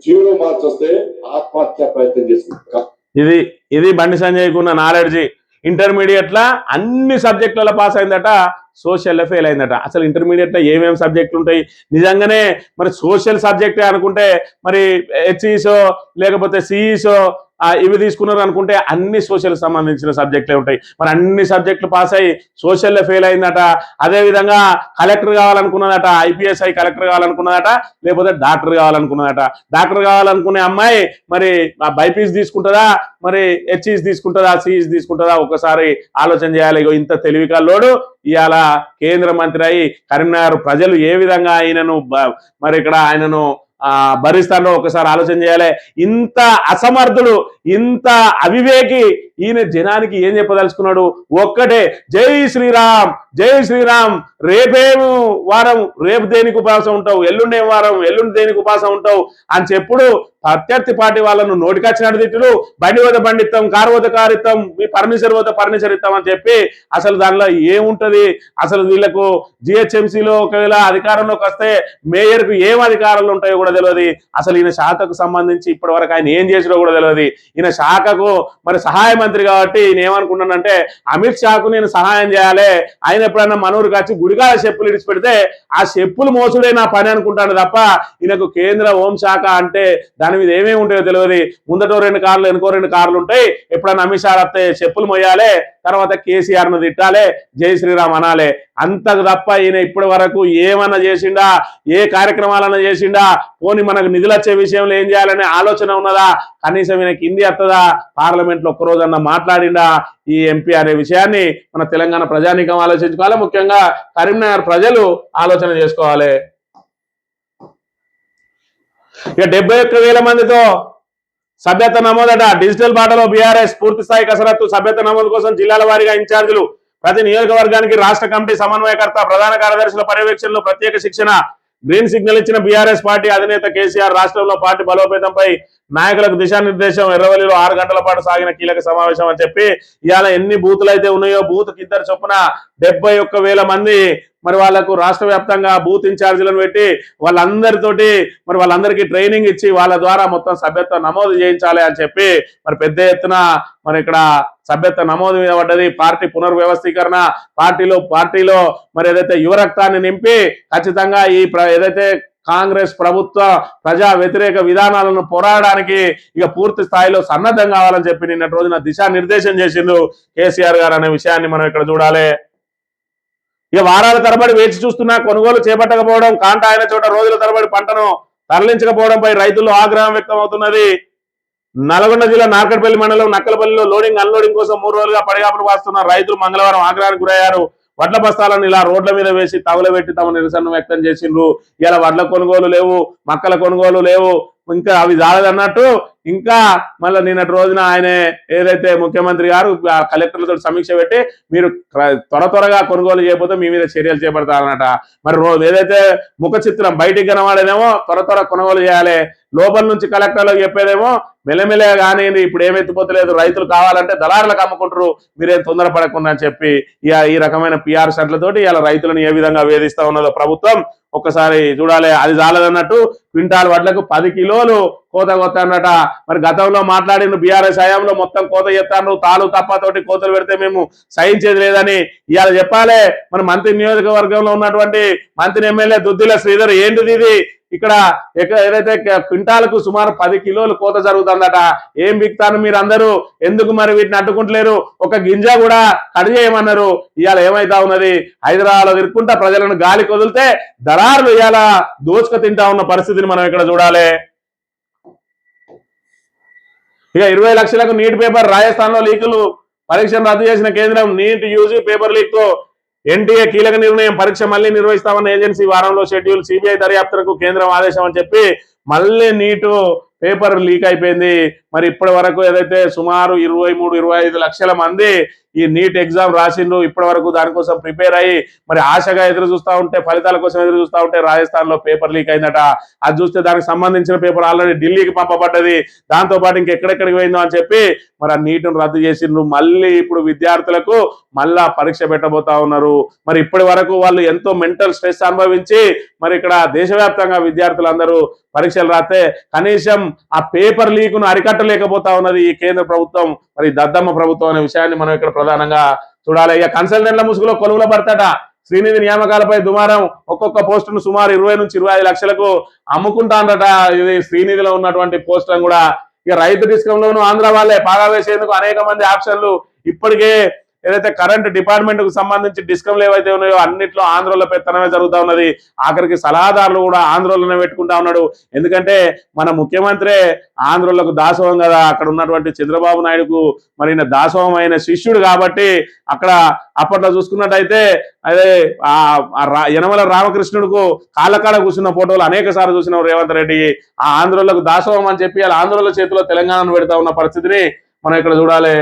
0 మార్క్స్ వస్తే ఆత్మహత్య ప్రయత్నం చేస్తుంది. ఇది బండి సంజయ్కు ఉన్న నాలెడ్జి. ఇంటర్మీడియట్ లా అన్ని సబ్జెక్టులలో పాస్ అయిందట, సోషల్లో ఫెయిల్ అయిందట. అసలు ఇంటర్మీడియట్ లో ఏమేమి సబ్జెక్టులు ఉంటాయి? నిజంగానే మరి సోషల్ సబ్జెక్టే అనుకుంటే మరి HEసో లేకపోతే CEసో ఇవి తీసుకున్నారు అనుకుంటే అన్ని సోషల్ సంబంధించిన సబ్జెక్టులే ఉంటాయి. మరి అన్ని సబ్జెక్టులు పాస్ అయ్యి సోషల్లో ఫెయిల్ అయిందట. అదేవిధంగా కలెక్టర్ కావాలనుకున్నదట, ఐపీఎస్ అయి కలెక్టర్ కావాలనుకున్నదట, లేకపోతే డాక్టర్ కావాలనుకున్నదట. డాక్టర్ కావాలనుకునే అమ్మాయి మరి బైపీస్ తీసుకుంటుందా, మరి హెచ్ఈస్ తీసుకుంటుందా, సిఈస్ తీసుకుంటుందా, ఒకసారి ఆలోచన చేయాలి. ఇంత తెలివి కల్లోడు ఇవాళ కేంద్ర మంత్రి అయి కరీంనగర్ ప్రజలు ఏ విధంగా ఆయనను మరి ఇక్కడ ఆయనను భరిస్తాడో ఒకసారి ఆలోచన చేయాలి. ఇంత అసమర్థుడు, ఇంత అవివేకి ఈయన జనానికి ఏం చెప్పదలుచుకున్నాడు? ఒక్కటే, జై శ్రీరామ్, జై శ్రీరామ్. రేపేమో వారం, రేపు దేనికి ఉపాసం ఉంటావు, ఎల్లుండేం వారం, ఎల్లుండి దేనికి ఉపాసం ఉంటావు అని చెప్పుడు ప్రత్యర్థి పార్టీ వాళ్ళను నోటికొచ్చినట్టు తిట్టుడు. బండి వద్ద బండిస్తాం, కారు వద్ద కారు ఇస్తాం, మీ ఫర్నిచర్ వద్ద ఫర్నిచర్ ఇస్తాం అని చెప్పి అసలు దానిలో ఏముంటది? అసలు వీళ్ళకు జిహెచ్ఎంసీలో ఒకవేళ అధికారంలోకి వస్తే మేయర్కు ఏం అధికారాలు ఉంటాయో కూడా తెలియదు. అసలు ఈయన శాఖకు సంబంధించి ఇప్పటి వరకు ఆయన ఏం చేసినో కూడా తెలియదు. ఈయన శాఖకు మరి సహాయ మంత్రి కాబట్టి ఈయన ఏమనుకుంటున్నానంటే అమిత్ షాకు నేను సహాయం చేయాలి, ఆయన ఎప్పుడన్నా మనూరుకి వచ్చి గుడికాల చెప్పులు ఇడిచి పెడితే ఆ చెప్పులు మోసుడే నా పని అనుకుంటాడు తప్ప ఈయనకు కేంద్ర హోంశాఖ అంటే దాని మీద ఏమేమి ఉంటాయో తెలియదు. ముందటో 2 కార్లు, వెనుకో 2 కార్లు ఉంటాయి. ఎప్పుడన్నా అమిత్ షా వస్తే చెప్పులు మొయ్యాలి, తర్వాత కేసీఆర్ను తిట్టాలి, జై శ్రీరామ్ అనాలి. అంతకు తప్ప ఈయన ఇప్పటి వరకు ఏమన్నా చేసిండా, ఏ కార్యక్రమాలన్నా చేసిండా, పోనీ మనకు నిధులు వచ్చే విషయంలో ఏం చేయాలనే ఆలోచన ఉన్నదా? కనీసం ఈయనకి హిందీ వస్తుందా? పార్లమెంట్లో ఒక్కరోజన్నా మాట్లాడిండా ఈ ఎంపీ అనే విషయాన్ని మన తెలంగాణ ప్రజానీకం ఆలోచించుకోవాలి. ముఖ్యంగా కరీంనగర్ ప్రజలు ఆలోచన చేసుకోవాలి. ఇక 71,000 మందితో సభ్యత్వ నమోదట. డిజిటల్ బాటలో బీఆర్ఎస్ పూర్తి స్థాయి కసరత్తు. సభ్యత్వ నమోదు కోసం జిల్లాల వారీగా ఇన్ఛార్జీలు, ప్రతి నియోజకవర్గానికి రాష్ట్ర కమిటీ సమన్వయకర్త, ప్రధాన కార్యదర్శుల పర్యవేక్షణలో ప్రత్యేక శిక్షణ. గ్రీన్ సిగ్నల్ ఇచ్చిన బీఆర్ఎస్ పార్టీ అధినేత కేసీఆర్ రాష్ట్రంలో పార్టీ బలోపేతంపై నాయకులకు దిశానిర్దేశం. ఎర్రవల్లిలో 6 గంటల పాటు సాగిన కీలక సమావేశం అని చెప్పి ఇవాళ ఎన్ని బూతులు అయితే ఉన్నాయో బూత్కి 2 చొప్పున 71,000 మంది మరి వాళ్ళకు రాష్ట్ర వ్యాప్తంగా బూత్ ఇన్ఛార్జీలను పెట్టి వాళ్ళందరితోటి మరి వాళ్ళందరికీ ట్రైనింగ్ ఇచ్చి వాళ్ళ ద్వారా మొత్తం సభ్యత్వ నమోదు చేయించాలి అని చెప్పి మరి పెద్ద ఎత్తున మరి ఇక్కడ సభ్యత్వ నమోదు మీద పడ్డది. పార్టీ పునర్వ్యవస్థీకరణ, పార్టీలో మరి ఏదైతే యువరక్తాన్ని నింపి ఖచ్చితంగా ఈ ఏదైతే కాంగ్రెస్ ప్రభుత్వ ప్రజా వ్యతిరేక విధానాలను పోరాడడానికి ఇక పూర్తి స్థాయిలో సన్నద్ధం కావాలని చెప్పి నిన్నటి రోజున దిశానిర్దేశం చేసిండు కేసీఆర్ గారు అనే విషయాన్ని మనం ఇక్కడ చూడాలి. ఇక వారాల తరబడి వేచి చూస్తున్నా కొనుగోలు చేపట్టకపోవడం, కాంట అయిన చోట రోజుల తరబడి పంటను తరలించకపోవడంపై రైతుల్లో ఆగ్రహం వ్యక్తం అవుతున్నది. నల్గొండ జిల్లా నార్కట్పల్లి మండలం నక్కలపల్లిలో లోడింగ్ అన్లోడింగ్ కోసం 3 రోజులుగా పడిగాపులు వాస్తున్న రైతులు మంగళవారం ఆగ్రహానికి గురయ్యారు. వడ్ల బస్తాలను ఇలా రోడ్ల మీద వేసి తగులబెట్టి తమ నిరసన వ్యక్తం చేసిండ్రు. ఇలా వడ్ల కొనుగోలు లేవు, మక్కల కొనుగోలు లేవు, ఇంకా అవి జాలదన్నట్టు ఇంకా మళ్ళీ నిన్నటి రోజున ఆయన ఏదైతే ముఖ్యమంత్రి గారు కలెక్టర్లతో సమీక్ష పెట్టి మీరు త్వరగా కొనుగోలు చేయకపోతే మీ మీద చర్యలు చేపడతారన్నట. మరి ఏదైతే ముఖ చిత్రం బయటికి కనవాడేదేమో త్వర కొనుగోలు చేయాలి, లోపల నుంచి కలెక్టర్లకు చెప్పేదేమో మెల్లమెల్లగా కానీ ఇప్పుడు ఏమెత్తిపోతలేదు, రైతులు కావాలంటే దళారులకు అమ్ముకుంటారు, మీరేం తొందరపడకుండా అని చెప్పి ఈ రకమైన పిఆర్ షర్ట్లతోటి ఇలా రైతులను ఏ విధంగా వేధిస్తా ఉన్నదో ప్రభుత్వం ఒక్కసారి చూడాలి. అది చాలదన్నట్టు క్వింటాల్ వడ్లకు 10 కిలోలు కోత అన్నట. మరి గతంలో మాట్లాడిన బీఆర్ఎస్ హయాంలో మొత్తం కోత చేస్తాను, తాలు తప్పతోటి కోతలు పెడితే మేము సహించేది లేదని ఇవాళ చెప్పాలి. మరి మంత్రి నియోజకవర్గంలో ఉన్నటువంటి మంత్రి ఎమ్మెల్యే దుద్దిల శ్రీధర్ ఏంటిది ఇది, ఇక్కడ ఏదైతే క్వింటాలకు సుమారు 10 కిలోలు కోత జరుగుతుందట. ఏం బిక్తాను మీరు అందరూ, ఎందుకు మరి వీటిని అడ్డుకుంటలేరు? ఒక గింజ కూడా కట్ చేయమన్నారు. ఇవాళ ఏమైతా ఉన్నది, హైదరాబాద్లో తిరుక్కుంటా ప్రజలను గాలి కొదిలితే దళారులు ఇవాళ దోచుకు తింటా ఉన్న పరిస్థితిని మనం ఇక్కడ చూడాలి. ఇక 20 లక్షలకు నీట్ పేపర్, రాజస్థాన్ లో లీకులు, పరీక్షను రద్దు చేసిన కేంద్రం. నీట్ యూజీ పేపర్ లీక్ తో ఎన్టీఏ కీలక నిర్ణయం, పరీక్ష మళ్లీ నిర్వహిస్తామన్న ఏజెన్సీ వారంలో షెడ్యూల్, సిబిఐ దర్యాప్తులకు కేంద్రం ఆదేశం అని చెప్పి మళ్ళీ నీటు పేపర్ లీక్ అయిపోయింది. మరి ఇప్పటి వరకు ఏదైతే సుమారు 23-25 లక్షల మంది ఈ నీట్ ఎగ్జామ్ రాసిండ్రు. ఇప్పటి వరకు దానికోసం ప్రిపేర్ అయ్యి మరి ఆశగా ఎదురు చూస్తూ ఉంటే, ఫలితాల కోసం ఎదురు చూస్తూ ఉంటే రాజస్థాన్ లో పేపర్ లీక్ అయిందట. అది చూస్తే దానికి సంబంధించిన పేపర్ ఆల్రెడీ ఢిల్లీకి పంపబడ్డది. దాంతో పాటు ఇంకెక్కడెక్కడికి పోయిందో అని చెప్పి మరి ఆ నీటును రద్దు చేసిండ్రు. మళ్ళీ ఇప్పుడు విద్యార్థులకు మళ్ళా పరీక్ష పెట్టబోతా ఉన్నారు. మరి ఇప్పటి వరకు వాళ్ళు ఎంతో మెంటల్ స్ట్రెస్ అనుభవించి మరి ఇక్కడ దేశవ్యాప్తంగా విద్యార్థులందరూ పరీక్షలు రాస్తే కనీసం ఆ పేపర్ లీకును అరికట్టలేకపోతా ఉన్నది ఈ కేంద్ర ప్రభుత్వం, మరి దద్దమ్మ ప్రభుత్వం అనే విషయాన్ని మనం ఇక్కడ ప్రధానంగా చూడాలి. ఇక కన్సల్టెంట్ల ముసుగులో కొలువుల భర్తట. శ్రీనిధి నియామకాలపై దుమారం. ఒక్కొక్క పోస్టును సుమారు 20 నుంచి 25 లక్షలకు అమ్ముకుంటానట. ఇది శ్రీనిధిలో ఉన్నటువంటి పోస్టులను కూడా ఇక రైతు డిస్కంలోను ఆంధ్ర వాళ్ళే పాగా వేసేందుకు అనేక మంది ఆప్షన్లు ఇప్పటికే ఏదైతే కరెంట్ డిపార్ట్మెంట్ కు సంబంధించి డిస్కంలు ఏవైతే ఉన్నాయో అన్నిట్లో ఆంధ్రలో పెత్తనమే జరుగుతూ ఉన్నది. ఆఖరికి సలహాదారులు కూడా ఆంధ్రలోనే పెట్టుకుంటా ఉన్నాడు. ఎందుకంటే మన ముఖ్యమంత్రి ఆంధ్రలకు దాసోహం కదా, అక్కడ ఉన్నటువంటి చంద్రబాబు నాయుడుకు మరి దాసోహం అయిన శిష్యుడు కాబట్టి అక్కడ అప్పట్లో చూసుకున్నట్టయితే అదే యనమల రామకృష్ణుడుకు కాళ్ళకాడ కూర్చున్న ఫోటోలు అనేక సార్లు చూసిన రేవంత్ రెడ్డి ఆ ఆంధ్రలకు దాసోహం అని చెప్పి అలా ఆంధ్రుల చేతిలో తెలంగాణను పెడతా ఉన్న పరిస్థితిని మనం ఇక్కడ చూడాలి.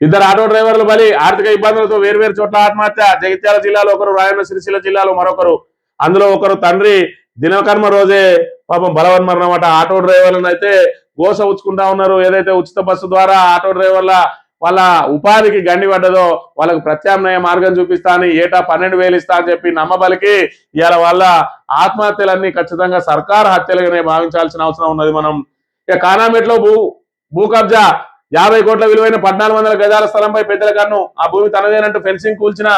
ఇద్దరు ఆటో డ్రైవర్లు బలి, ఆర్థిక ఇబ్బందులతో వేర్వేరు చోట్ల ఆత్మహత్య. జగిత్యాల జిల్లాలో ఒకరు, రాయన్న సిరిసిల్ల జిల్లాలో మరొకరు. అందులో ఒకరు తండ్రి దినకర్మ రోజే పాపం బలవన్మరణం అట. ఆటో డ్రైవర్లను అయితే గోస ఉచ్చుకుంటా ఉన్నారు. ఏదైతే ఉచిత బస్సు ద్వారా ఆటో డ్రైవర్ల వాళ్ళ ఉపాధికి గండి పడ్డదో వాళ్ళకు ప్రత్యామ్నాయ మార్గం చూపిస్తా అని ఏటా 12,000 ఇస్తా అని చెప్పి నమ్మబలికి ఇవాళ వాళ్ళ ఆత్మహత్యలన్నీ ఖచ్చితంగా సర్కారు హత్యలుగానే భావించాల్సిన అవసరం ఉన్నది. మనం ఇక కానామెట్లో భూ కబ్జా 50 కోట్ల విలువైన 1400 గజాల స్థలంపై పెద్దల కన్ను. ఆ భూమి తనదేనంటూ ఫెన్సింగ్ కూల్చిన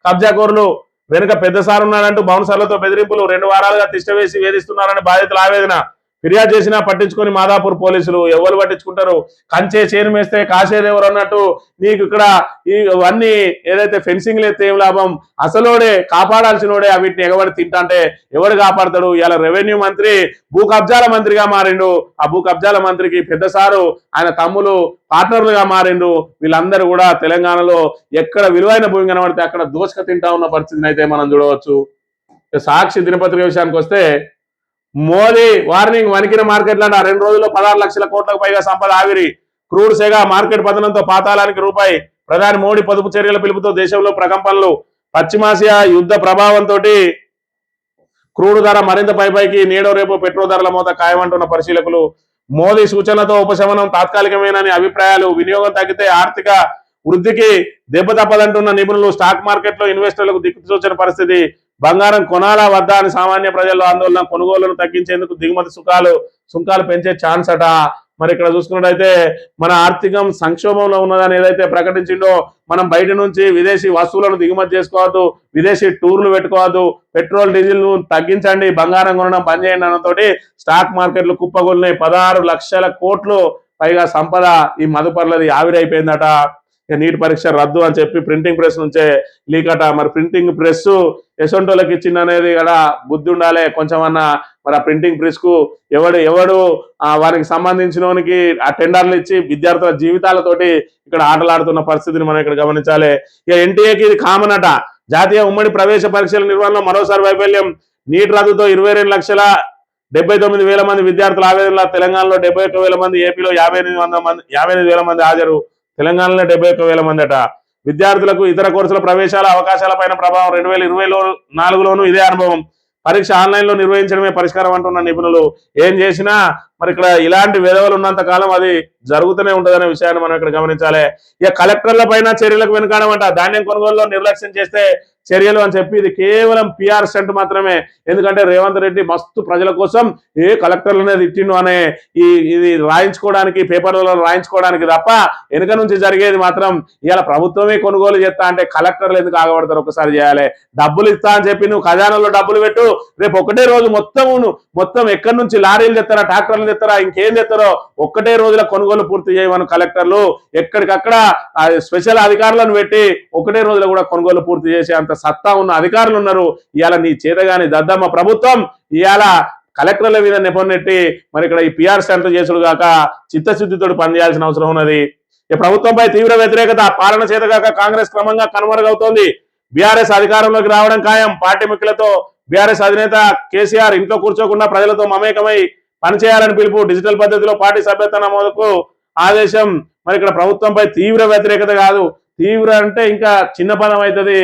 కబ్జాకోరులు వెనుక పెద్ద సార్ ఉన్నాడంటూ బౌన్సర్లతో బెదిరింపులు. 2 వారాలుగా తిష్టవేసి వేధిస్తున్నారని బాధితుల ఆవేదన. ఫిర్యాదు చేసినా పట్టించుకొని మాదాపూర్ పోలీసులు. ఎవరు పట్టించుకుంటారు? కంచే చేను మేస్తే కాసేది ఎవరు అన్నట్టు నీకు ఇక్కడ ఇవన్నీ ఏదైతే ఫెన్సింగ్లు ఎత్తే ఏం లాభం, అసలోడే కాపాడాల్సినోడే వీటిని ఎగబడి తింటాంటే ఎవరు కాపాడతాడు? ఇలా రెవెన్యూ మంత్రి భూ కబ్జాల మంత్రిగా మారిండు. ఆ భూ కబ్జాల మంత్రికి పెద్ద సారు ఆయన తమ్ములు పార్ట్నర్లుగా మారిండు. వీళ్ళందరూ కూడా తెలంగాణలో ఎక్కడ విలువైన భూమి కనబడితే అక్కడ దోషక తింటా ఉన్న పరిస్థితిని అయితే మనం చూడవచ్చు. సాక్షి దినపత్రిక విషయానికి వస్తే మోదీ వార్నింగ్, వణికిన మార్కెట్ల 2 రోజుల్లో 16 లక్షల కోట్లకు పైగా సంపద ఆవిరి. క్రూడ్ సెగా మార్కెట్ పతనంతో పాతాళానికి రూపాయి. ప్రధాని మోడీ పొదుపు చర్యల పిలుపుతో దేశంలో ప్రకంపనలు. పశ్చిమాసియా యుద్ధ ప్రభావంతో క్రూడ్ ధర మరింత పైపైకి. నేడో రేపు పెట్రోల్ ధరల మోత ఖాయమంటున్న పరిశీలకులు. మోదీ సూచనలతో ఉపశమనం తాత్కాలికమేనని అభిప్రాయాలు. వినియోగం తగ్గితే ఆర్థిక వృద్ధికి దెబ్బ తప్పదంటున్న నిపుణులు. స్టాక్ మార్కెట్లో ఇన్వెస్టర్లకు దిక్కుతోచని పరిస్థితి. బంగారం కొనాలా వద్దా అని సామాన్య ప్రజల్లో ఆందోళన. కొనుగోళ్లను తగ్గించేందుకు దిగుమతి సుంకాలు పెంచే ఛాన్స్ అట. మరి ఇక్కడ చూసుకున్నట్టయితే మన ఆర్థికం సంక్షోభంలో ఉన్నదని ఏదైతే ప్రకటించిండో మనం బయట నుంచి విదేశీ వస్తువులను దిగుమతి చేసుకోవద్దు, విదేశీ టూర్లు పెట్టుకోవద్దు, పెట్రోల్ డీజిల్ ను తగ్గించండి, బంగారం కొనడం బంద్ చేయండి అన్నతోటి స్టాక్ మార్కెట్లు కుప్పగొల్లినాయి. 16 లక్షల కోట్లు పైగా సంపద ఈ మదుపర్లది ఆవిరైపోయిందట. నీట్ పరీక్ష రద్దు అని చెప్పి ప్రింటింగ్ ప్రెస్ నుంచే లీక్ అట. మరి ప్రింటింగ్ ప్రెస్ ఎసొంటోళ్ళకి ఇచ్చింది అనేది కూడా బుద్ధి ఉండాలి కొంచెం అన్నా. మరి ఆ ప్రింటింగ్ ప్రెస్ కు ఎవడు వారికి సంబంధించినోనికి ఆ టెండర్లు ఇచ్చి విద్యార్థుల జీవితాలతోటి ఇక్కడ ఆటలాడుతున్న పరిస్థితిని మనం ఇక్కడ గమనించాలి. ఇక ఎన్టీఏకి ఇది కామన్ అట. జాతీయ ఉమ్మడి ప్రవేశ పరీక్షల నిర్వహణలో మరోసారి వైఫల్యం. నీట్ రద్దుతో 22,79,000 మంది విద్యార్థుల ఆవేదనలో. తెలంగాణలో 71,000 మంది, ఏపీలో 58,000 మంది హాజరు. తెలంగాణలో 71,000 మంది అట. విద్యార్థులకు ఇతర కోర్సుల ప్రవేశాల అవకాశాలపైన ప్రభావం. 2024లోనూ ఇదే అనుభవం. పరీక్ష ఆన్లైన్ లో నిర్వహించడమే పరిష్కారం అంటున్న నిపుణులు. ఏం చేసినా మరి ఇక్కడ ఇలాంటి విధవలు ఉన్నంత కాలం అది జరుగుతూనే ఉంటుందనే విషయాన్ని మనం ఇక్కడ గమనించాలి. ఇక కలెక్టర్ల పైన చర్యలకు వెనుకాడమంట. ధాన్యం కొనుగోలులో నిర్లక్ష్యం చేస్తే చర్యలు అని చెప్పి ఇది కేవలం పిఆర్ స్టంట్ మాత్రమే. ఎందుకంటే రేవంత్ రెడ్డి మస్తు ప్రజల కోసం కలెక్టర్లనే తిట్టిండు అనే ఇది రాయించుకోవడానికి, పేపర్లలో రాయించుకోవడానికి తప్ప వెనుక నుంచి జరిగేది మాత్రం ఇవాళ ప్రభుత్వమే కొనుగోలు చేస్తా అంటే కలెక్టర్లు ఎందుకు ఆగబడతారు? ఒకసారి చేయాలి. డబ్బులు ఇస్తా అని చెప్పి నువ్వు ఖజానాలో డబ్బులు పెట్టు, రేపు ఒకటే రోజు మొత్తం ఎక్కడి నుంచి లారీలు తెస్తారా, ట్రాక్టర్లు తెస్తారా, ఇంకేం తెస్తారో ఒక్కటే రోజుల కొనుగోలు పూర్తి చేయమని కలెక్టర్లు ఎక్కడికక్కడ స్పెషల్ అధికారులను పెట్టి ఒకటే రోజులో కూడా కొనుగోలు పూర్తి చేసే అంత సత్తా ఉన్న అధికారులు ఉన్నారు. ఇవాళ నీ చేతగాని దద్దమ్మ ప్రభుత్వం ఇవాళ కలెక్టర్ల మీద నెపనెట్టి మరి ఇక్కడ ఈ పిఆర్ స్టంట్ చేసుడు కాక చిత్తశుద్ధితో పనిచేయాల్సిన అవసరం ఉన్నది. ఈ ప్రభుత్వంపై తీవ్ర వ్యతిరేకత. పాలన చేతగాక కాంగ్రెస్ క్రమంగా కనుమరుగవుతోంది. బీఆర్ఎస్ అధికారంలోకి రావడం ఖాయం. పార్టీ ముఖ్యులతో బీఆర్ఎస్ అధినేత కేసీఆర్ ఇంట్లో కూర్చోకుండా ప్రజలతో మమేకమై పనిచేయాలని పిలుపు. డిజిటల్ పద్ధతిలో పార్టీ సభ్యత్వ నమోదుకు ఆదేశం. మరి ఇక్కడ ప్రభుత్వంపై తీవ్ర వ్యతిరేకత కాదు, తీవ్ర అంటే ఇంకా చిన్న పదం అవుతుంది,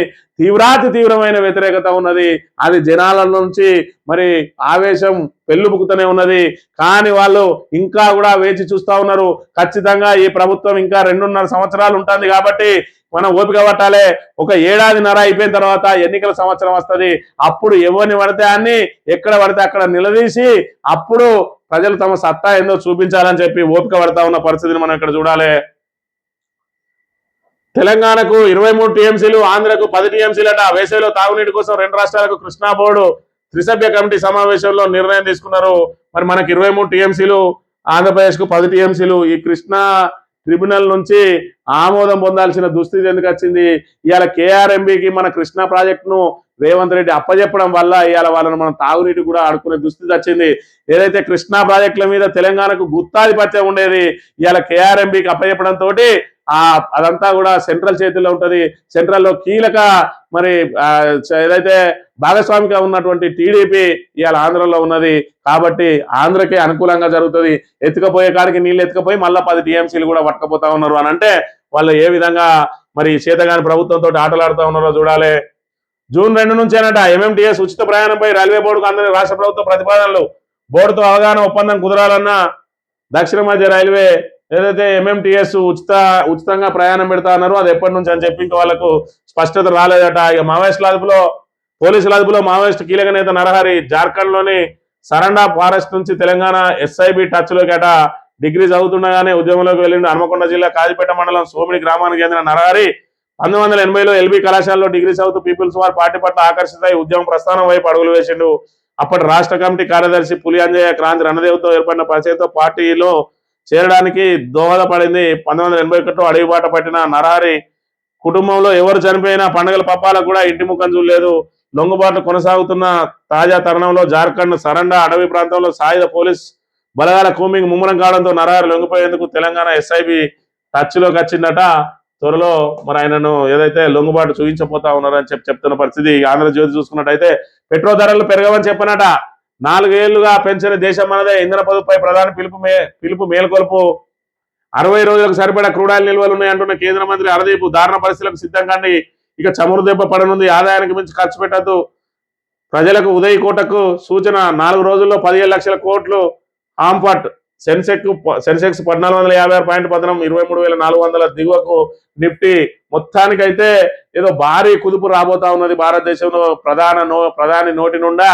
తీవ్రమైన వ్యతిరేకత ఉన్నది. అది జనాల నుంచి మరి ఆవేశం పెళ్ళుబుకుతూనే ఉన్నది. కానీ వాళ్ళు ఇంకా కూడా వేచి చూస్తా ఉన్నారు. ఖచ్చితంగా ఈ ప్రభుత్వం ఇంకా 2.5 సంవత్సరాలు ఉంటుంది కాబట్టి మనం ఓపిక పట్టాలి. ఒక 1.5 ఏడాది అయిపోయిన తర్వాత ఎన్నికల సంవత్సరం వస్తుంది. అప్పుడు ఎవరిని పడితే అన్ని ఎక్కడ పడితే అక్కడ నిలదీసి అప్పుడు ప్రజలు తమ సత్తా ఏందో చూపించాలని చెప్పి ఓపిక పడతా ఉన్న పరిస్థితిని మనం ఇక్కడ చూడాలి. తెలంగాణకు 23 టీఎంసీలు, ఆంధ్రకు 10 టీఎంసీలట. వేసవిలో తాగునీటి కోసం 2 రాష్ట్రాలకు కృష్ణా బోర్డు త్రిసభ్య కమిటీ సమావేశంలో నిర్ణయం తీసుకున్నారు. మరి మనకు 23 టీఎంసీలు ఆంధ్రప్రదేశ్కు 10 టీఎంసీలు. ఈ కృష్ణా ట్రిబ్యునల్ నుంచి ఆమోదం పొందాల్సిన దుస్థితి ఎందుకు వచ్చింది? ఇవాళ కేఆర్ఎంబికి మన కృష్ణా ప్రాజెక్టును రేవంత్ రెడ్డి అప్పచెప్పడం వల్ల ఇవాళ వాళ్ళని మనం తాగునీటి కూడా ఆడుకునే దుస్థితి వచ్చింది. ఏదైతే కృష్ణా ప్రాజెక్టుల మీద తెలంగాణకు గుత్తాధిపత్యం ఉండేది, ఇవాళ కేఆర్ఎంబికి అప్పచెప్పడంతో అదంతా కూడా సెంట్రల్ చేతుల్లో ఉంటది. సెంట్రల్లో కీలక మరి ఏదైతే భాగస్వామిగా ఉన్నటువంటి టీడీపీ ఇవాళ ఆంధ్రలో ఉన్నది. కాబట్టి ఆంధ్రకే అనుకూలంగా జరుగుతుంది. ఎత్తుకపోయే కాడికి నీళ్ళు ఎత్తుకపోయి మళ్ళీ 10 టీఎంసీలు కూడా పట్టుకపోతా ఉన్నారు అని అంటే వాళ్ళు ఏ విధంగా మరి చేతగాని ప్రభుత్వంతో ఆటలాడుతూ ఉన్నారో చూడాలి. జూన్ 2 నుంచేనట ఎంఎంటీఎస్ ఉచిత ప్రయాణంపై రైల్వే బోర్డుకు అందని రాష్ట్ర ప్రభుత్వ ప్రతిపాదనలు. బోర్డుతో అవగాహన ఒప్పందం కుదరాలన్న దక్షిణ మధ్య రైల్వే ఏదైతే ఎంఎంటీఎస్ ఉచితంగా ప్రయాణం పెడతా అన్నారు, అది ఎప్పటి నుంచి అని చెప్పి ఇంకా వాళ్ళకు స్పష్టత రాలేదట. ఇక పోలీసుల అదుపులో మావోయిస్టు కీలక నేత నరహరి జార్ఖండ్ లోని సరండా ఫారెస్ట్ నుంచి తెలంగాణ ఎస్ఐబి టచ్ లోకి అట డిగ్రీ చదువుతుండగానే ఉద్యమంలోకి వెళ్ళిండు. హన్మకొండ జిల్లా కాజిపేట మండలం సోమిడి గ్రామానికి చెందిన నరహరి 1980లో ఎల్బీ కళాశాలలో డిగ్రీ చదువుతూ పీపుల్స్ వార్ పార్టీ పట్ల ఆకర్షితై ఉద్యమం ప్రస్థానం వైపు అడుగులు వేసిండు. అప్పటి రాష్ట్ర కమిటీ కార్యదర్శి పులి అంజయ్య క్రాంతి రణదేవ్తో ఏర్పడిన పరిచయంతో పార్టీలో చేరడానికి దోహదపడింది. 1981లో అడవిబాట పట్టిన నరహరి కుటుంబంలో ఎవరు చనిపోయినా పండుగల పప్పాలకు కూడా ఇంటి ముఖం చూడలేదు. లొంగుబాట్లు కొనసాగుతున్న తాజా తరుణంలో జార్ఖండ్ సరండా అడవి ప్రాంతంలో సాయుధ పోలీస్ బలగాల కూంబింగ్ ముమ్మరం కావడంతో నరహరి లొంగిపోయేందుకు తెలంగాణ ఎస్ఐబి టచ్ లోకి వచ్చిందట. త్వరలో మరి ఆయనను ఏదైతే లొంగుబాటు చూపించబోతా ఉన్నారని చెప్తున్న పరిస్థితి. ఆంధ్రజ్యోతి చూసుకున్నట్టయితే పెట్రోల్ ధరలు పెరగవని చెప్పనట. 4 ఏళ్లుగా పెంచిన దేశం మనదే. ఇంధన పొదుపుపై ప్రధాని పిలుపు మేల్కొల్పు. 60 రోజులకు సరిపడా క్రూడాయిల్ నిల్వలు ఉన్నాయంటున్న కేంద్ర మంత్రి హర్దీప్. దారుణ పరిస్థితులకు సిద్ధం కండి, ఇక చమురు దెబ్బ పడనుంది, ఆదాయానికి మించి ఖర్చు పెట్టద్దు. ప్రజలకు ఉదయ్ కోటకు సూచన. 4 రోజుల్లో 17 లక్షల కోట్లు ఆంఫట్. సెన్సెక్స్ 1456 పాయింట్ పతనం, 23,400 దిగువకు. నిఫ్టీ మొత్తానికైతే ఏదో భారీ కుదుపు రాబోతా ఉన్నది భారతదేశంలో. ప్రధాని నోటి నుండా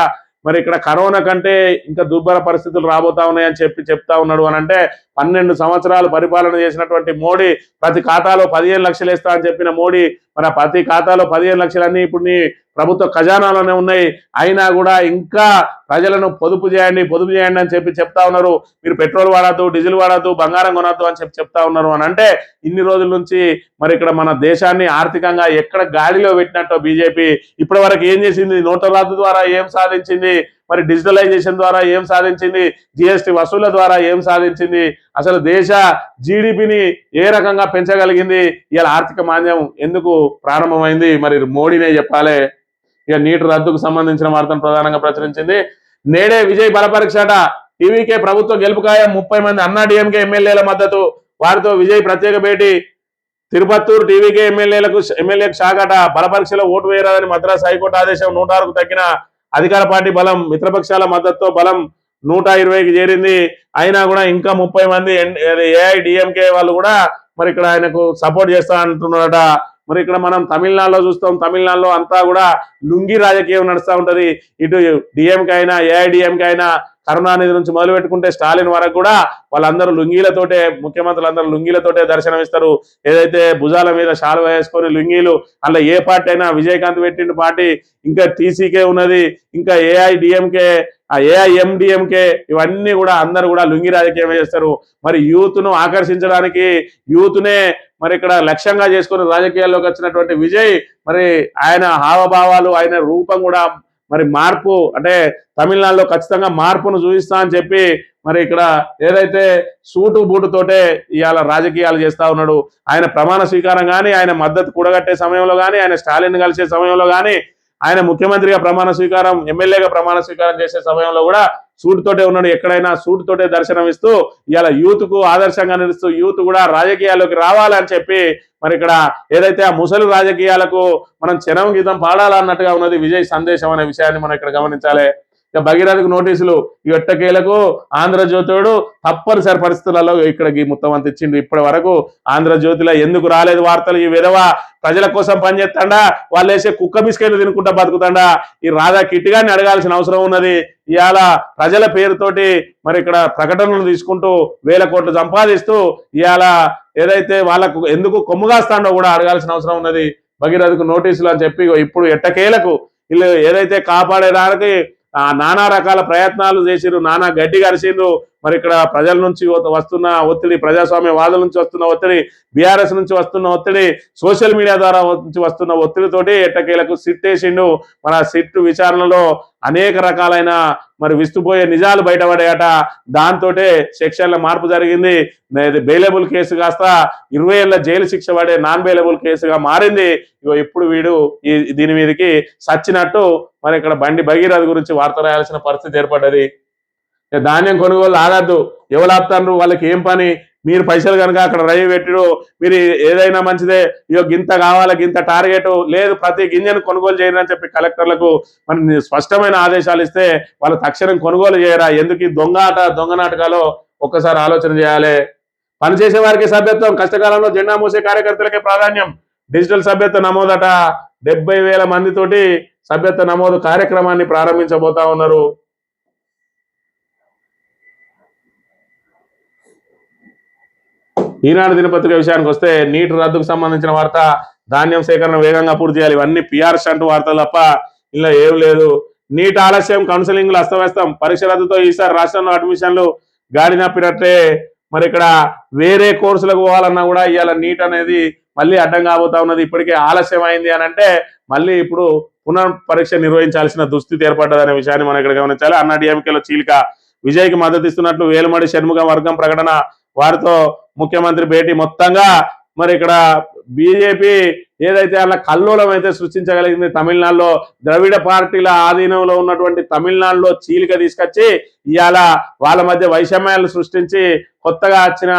మరి ఇక్కడ కరోనా కంటే ఇంకా దుర్భర పరిస్థితులు రాబోతా ఉన్నాయని చెప్తా ఉన్నాడు. అని అంటే 12 సంవత్సరాలు పరిపాలన చేసినటువంటి మోడీ ప్రతి ఖాతాలో 15 లక్షలు వేస్తా అని చెప్పిన మోడీ మన ప్రతి ఖాతాలో 15 లక్షలన్నీ ఇప్పుడు నీ ప్రభుత్వ ఖజానాలోనే ఉన్నాయి. అయినా కూడా ఇంకా ప్రజలను పొదుపు చేయండి అని చెప్తా ఉన్నారు. మీరు పెట్రోల్ వాడద్దు, డీజిల్ వాడద్దు, బంగారం కొనద్దు అని చెప్తా ఉన్నారు. అని అంటే ఇన్ని రోజుల నుంచి మరి ఇక్కడ మన దేశాన్ని ఆర్థికంగా ఎక్కడ గాడిలో పెట్టినట్టు బీజేపీ ఇప్పటి వరకు ఏం చేసింది? నోట్ల రద్దు ద్వారా ఏం సాధించింది? మరి డిజిటలైజేషన్ ద్వారా ఏం సాధించింది? జిఎస్టీ వసూళ్ల ద్వారా ఏం సాధించింది? అసలు దేశ జీడిపిని ఏ రకంగా పెంచగలిగింది? ఇలా ఆర్థిక మాంద్యం ఎందుకు ప్రారంభమైంది? మరి మోడీనే చెప్పాలి. ఇక నీటి రద్దుకు సంబంధించిన వార్తను ప్రధానంగా ప్రచురించింది. నేడే విజయ్ బలపరీక్షట. టీవీకే ప్రభుత్వ గెలుపు ఖాయం. 30 మంది అన్నా డిఎంకే ఎమ్మెల్యేల మద్దతు. వారితో విజయ్ ప్రత్యేక భేటీ. తిరుపత్తూరు టీవీకే ఎమ్మెల్యేలకు షాకట. బలపరీక్షలో ఓటు వేయరాదని మద్రాసు హైకోర్టు ఆదేశం. 106కు తగ్గిన అధికార పార్టీ బలం. మిత్రపక్షాల మద్దతుతో బలం 120కి చేరింది. అయినా కూడా ఇంకా 30 మంది ఏఐడిఎంకే వాళ్ళు కూడా మరి ఇక్కడ ఆయనకు సపోర్ట్ చేస్తా అంటున్నారట. మరి ఇక్కడ మనం తమిళనాడులో చూస్తాం. తమిళనాడులో అంతా కూడా లుంగి రాజకీయం నడుస్తూ ఉంటది. ఇటు డిఎంకే అయినా ఏఐడిఎంకే అయినా కరుణానిధి నుంచి మొదలు పెట్టుకుంటే స్టాలిన్ వరకు కూడా వాళ్ళందరూ లుంగీలతోటే, ముఖ్యమంత్రులందరూ లుంగీలతోటే దర్శనమిస్తారు. ఏదైతే భుజాల మీద శాలువ వేసుకొని లుంగీలు. అందులో ఏ పార్టీ అయినా విజయకాంత్ పెట్టిన పార్టీ, ఇంకా టీసీకే ఉన్నది, ఇంకా ఏఐడిఎంకే, ఏఐఎండిఎంకే, ఇవన్నీ కూడా అందరూ కూడా లుంగి రాజకీయం చేస్తారు. మరి యూత్ను ఆకర్షించడానికి యూత్నే మరి ఇక్కడ లక్ష్యంగా చేసుకుని రాజకీయాల్లోకి వచ్చినటువంటి విజయ్ మరి ఆయన హావభావాలు, ఆయన రూపం కూడా మరి మార్పు అంటే తమిళనాడులో ఖచ్చితంగా మార్పును చూపిస్తా అని చెప్పి మరి ఇక్కడ ఏదైతే సూటు బూటుతోటే ఇవాళ రాజకీయాలు చేస్తా ఉన్నాడు. ఆయన ప్రమాణ స్వీకారం కానీ, ఆయన మద్దతు కూడగట్టే సమయంలో కానీ, ఆయన స్టాలిన్ కలిసే సమయంలో కానీ, ఆయన ముఖ్యమంత్రిగా ప్రమాణ స్వీకారం, ఎమ్మెల్యేగా ప్రమాణ స్వీకారం చేసే సమయంలో కూడా సూట్ తోటే ఉన్నాడు. ఎక్కడైనా సూట్ తోటే దర్శనం ఇస్తూ ఇవాళ యూత్ కు ఆదర్శంగా నిలుస్తూ యూత్ కూడా రాజకీయాల్లోకి రావాలని చెప్పి మరి ఇక్కడ ఏదైతే ఆ ముసలి రాజకీయాలకు మనం చరమ గీతం పాడాలన్నట్టుగా ఉన్నది విజయ్ సందేశం అనే విషయాన్ని మనం ఇక్కడ గమనించాలి. ఇక భగీరథకు నోటీసులు. ఈ ఎట్టకేలకు ఆంధ్రజ్యోతుడు తప్పనిసరి పరిస్థితులలో ఇక్కడికి మొత్తం అంత ఇచ్చిండు. ఇప్పటి వరకు ఆంధ్రజ్యోతిలో ఎందుకు రాలేదు వార్తలు? ఈ విధవ ప్రజల కోసం పనిచేస్తాడా? వాళ్ళు వేసే కుక్క బిస్కెట్లు తినుకుంటా బతుకుతాడా? ఈ రాధా కిట్టిగాన్ని అడగాల్సిన అవసరం ఉన్నది. ఇవాళ ప్రజల పేరుతోటి మరి ఇక్కడ ప్రకటనలు తీసుకుంటూ 1000 కోట్లు సంపాదిస్తూ ఇవాళ ఏదైతే వాళ్ళకు ఎందుకు కొమ్ముగాస్తాడో కూడా అడగాల్సిన అవసరం ఉన్నది. భగీరథకు నోటీసులు అని చెప్పి ఇప్పుడు ఎట్టకేలకు వీళ్ళు ఏదైతే కాపాడేదానికి నానా రకాల ప్రయత్నాలు చేసిరు, నానా గడ్డి కరిసిండ్రు. మరి ఇక్కడ ప్రజల నుంచి వస్తున్న ఒత్తిడి, ప్రజాస్వామ్యవాదుల నుంచి వస్తున్న ఒత్తిడి, బీఆర్ఎస్ నుంచి వస్తున్న ఒత్తిడి, సోషల్ మీడియా ద్వారా నుంచి వస్తున్న ఒత్తిడితోటి ఎట్టకేలకు సిట్ వేసిండు. మన సిట్ విచారణలో అనేక రకాలైన మరి విస్తుపోయే నిజాలు బయటపడాయట. దాంతో సెక్షన్ల మార్పు జరిగింది. బెయిలబుల్ కేసు కాస్త 20 ఏళ్ల జైలు శిక్ష పడే నాన్ బెయిలబుల్ కేసుగా మారింది. ఇప్పుడు వీడు దీని మీదకి సచ్చినట్టు మరి ఇక్కడ బండి భగీరథ గురించి వార్త రాయాల్సిన పరిస్థితి ఏర్పడ్డది. ధాన్యం కొనుగోలు ఆగద్దు, ఎవరు ఆపుతారు, వాళ్ళకి ఏం పని, మీరు పైసలు కనుక అక్కడ రైలు పెట్టిరు, మీరు ఏదైనా మంచిదే, ఇగో గింత కావాలి, గింత టార్గెట్ లేదు, ప్రతి గింజను కొనుగోలు చేయరని చెప్పి కలెక్టర్లకు మన స్పష్టమైన ఆదేశాలు ఇస్తే వాళ్ళు తక్షణం కొనుగోలు చేయరా? ఎందుకు ఈ దొంగ నాటకాలు ఒక్కసారి ఆలోచన చేయాలి. పనిచేసే వారికి సభ్యత్వం, కష్టకాలంలో జెండా మోసే కార్యకర్తలకే ప్రాధాన్యం. డిజిటల్ సభ్యత్వ నమోదట 70,000 మందితోటి సభ్యత్వ నమోదు కార్యక్రమాన్ని ప్రారంభించబోతా ఉన్నారు. ఈనాడు దినపత్రిక విషయానికి వస్తే నీటి రద్దుకు సంబంధించిన వార్త, ధాన్యం సేకరణ వేగంగా పూర్తి చేయాలి, ఇవన్నీ పిఆర్ స్టంట్ వార్తలు తప్ప ఇలా ఏం లేదు. నీటి ఆలస్యం, కౌన్సిలింగ్లు అస్తవ్యస్తం, పరీక్ష రద్దుతో ఈసారి రాష్ట్రంలో అడ్మిషన్లు గాడి నప్పినట్లే. మరి ఇక్కడ వేరే కోర్సులకు పోవాలన్నా కూడా ఇవాళ నీట్ అనేది మళ్ళీ అడ్డం కాబోతా ఉన్నది. ఇప్పటికే ఆలస్యం అయింది అని అంటే మళ్ళీ ఇప్పుడు పునః పరీక్ష నిర్వహించాల్సిన దుస్థితి ఏర్పడ్డదనే విషయాన్ని మనం ఇక్కడ గమనించాలి. అన్నా డిఎంకేలో చీలిక, విజయ్కి మద్దతు ఇస్తున్నట్లు వేలుమడి షణ్ముఖ వర్గం ప్రకటన, వారితో ముఖ్యమంత్రి భేటీ. మొత్తంగా మరి ఇక్కడ బీజేపీ ఏదైతే అలా కల్లోలం అయితే సృష్టించగలిగింది తమిళనాడులో, ద్రవిడ పార్టీల ఆధీనంలో ఉన్నటువంటి తమిళనాడులో చీలిక తీసుకొచ్చి ఇవాళ వాళ్ళ మధ్య వైషమ్యాలు సృష్టించి కొత్తగా వచ్చిన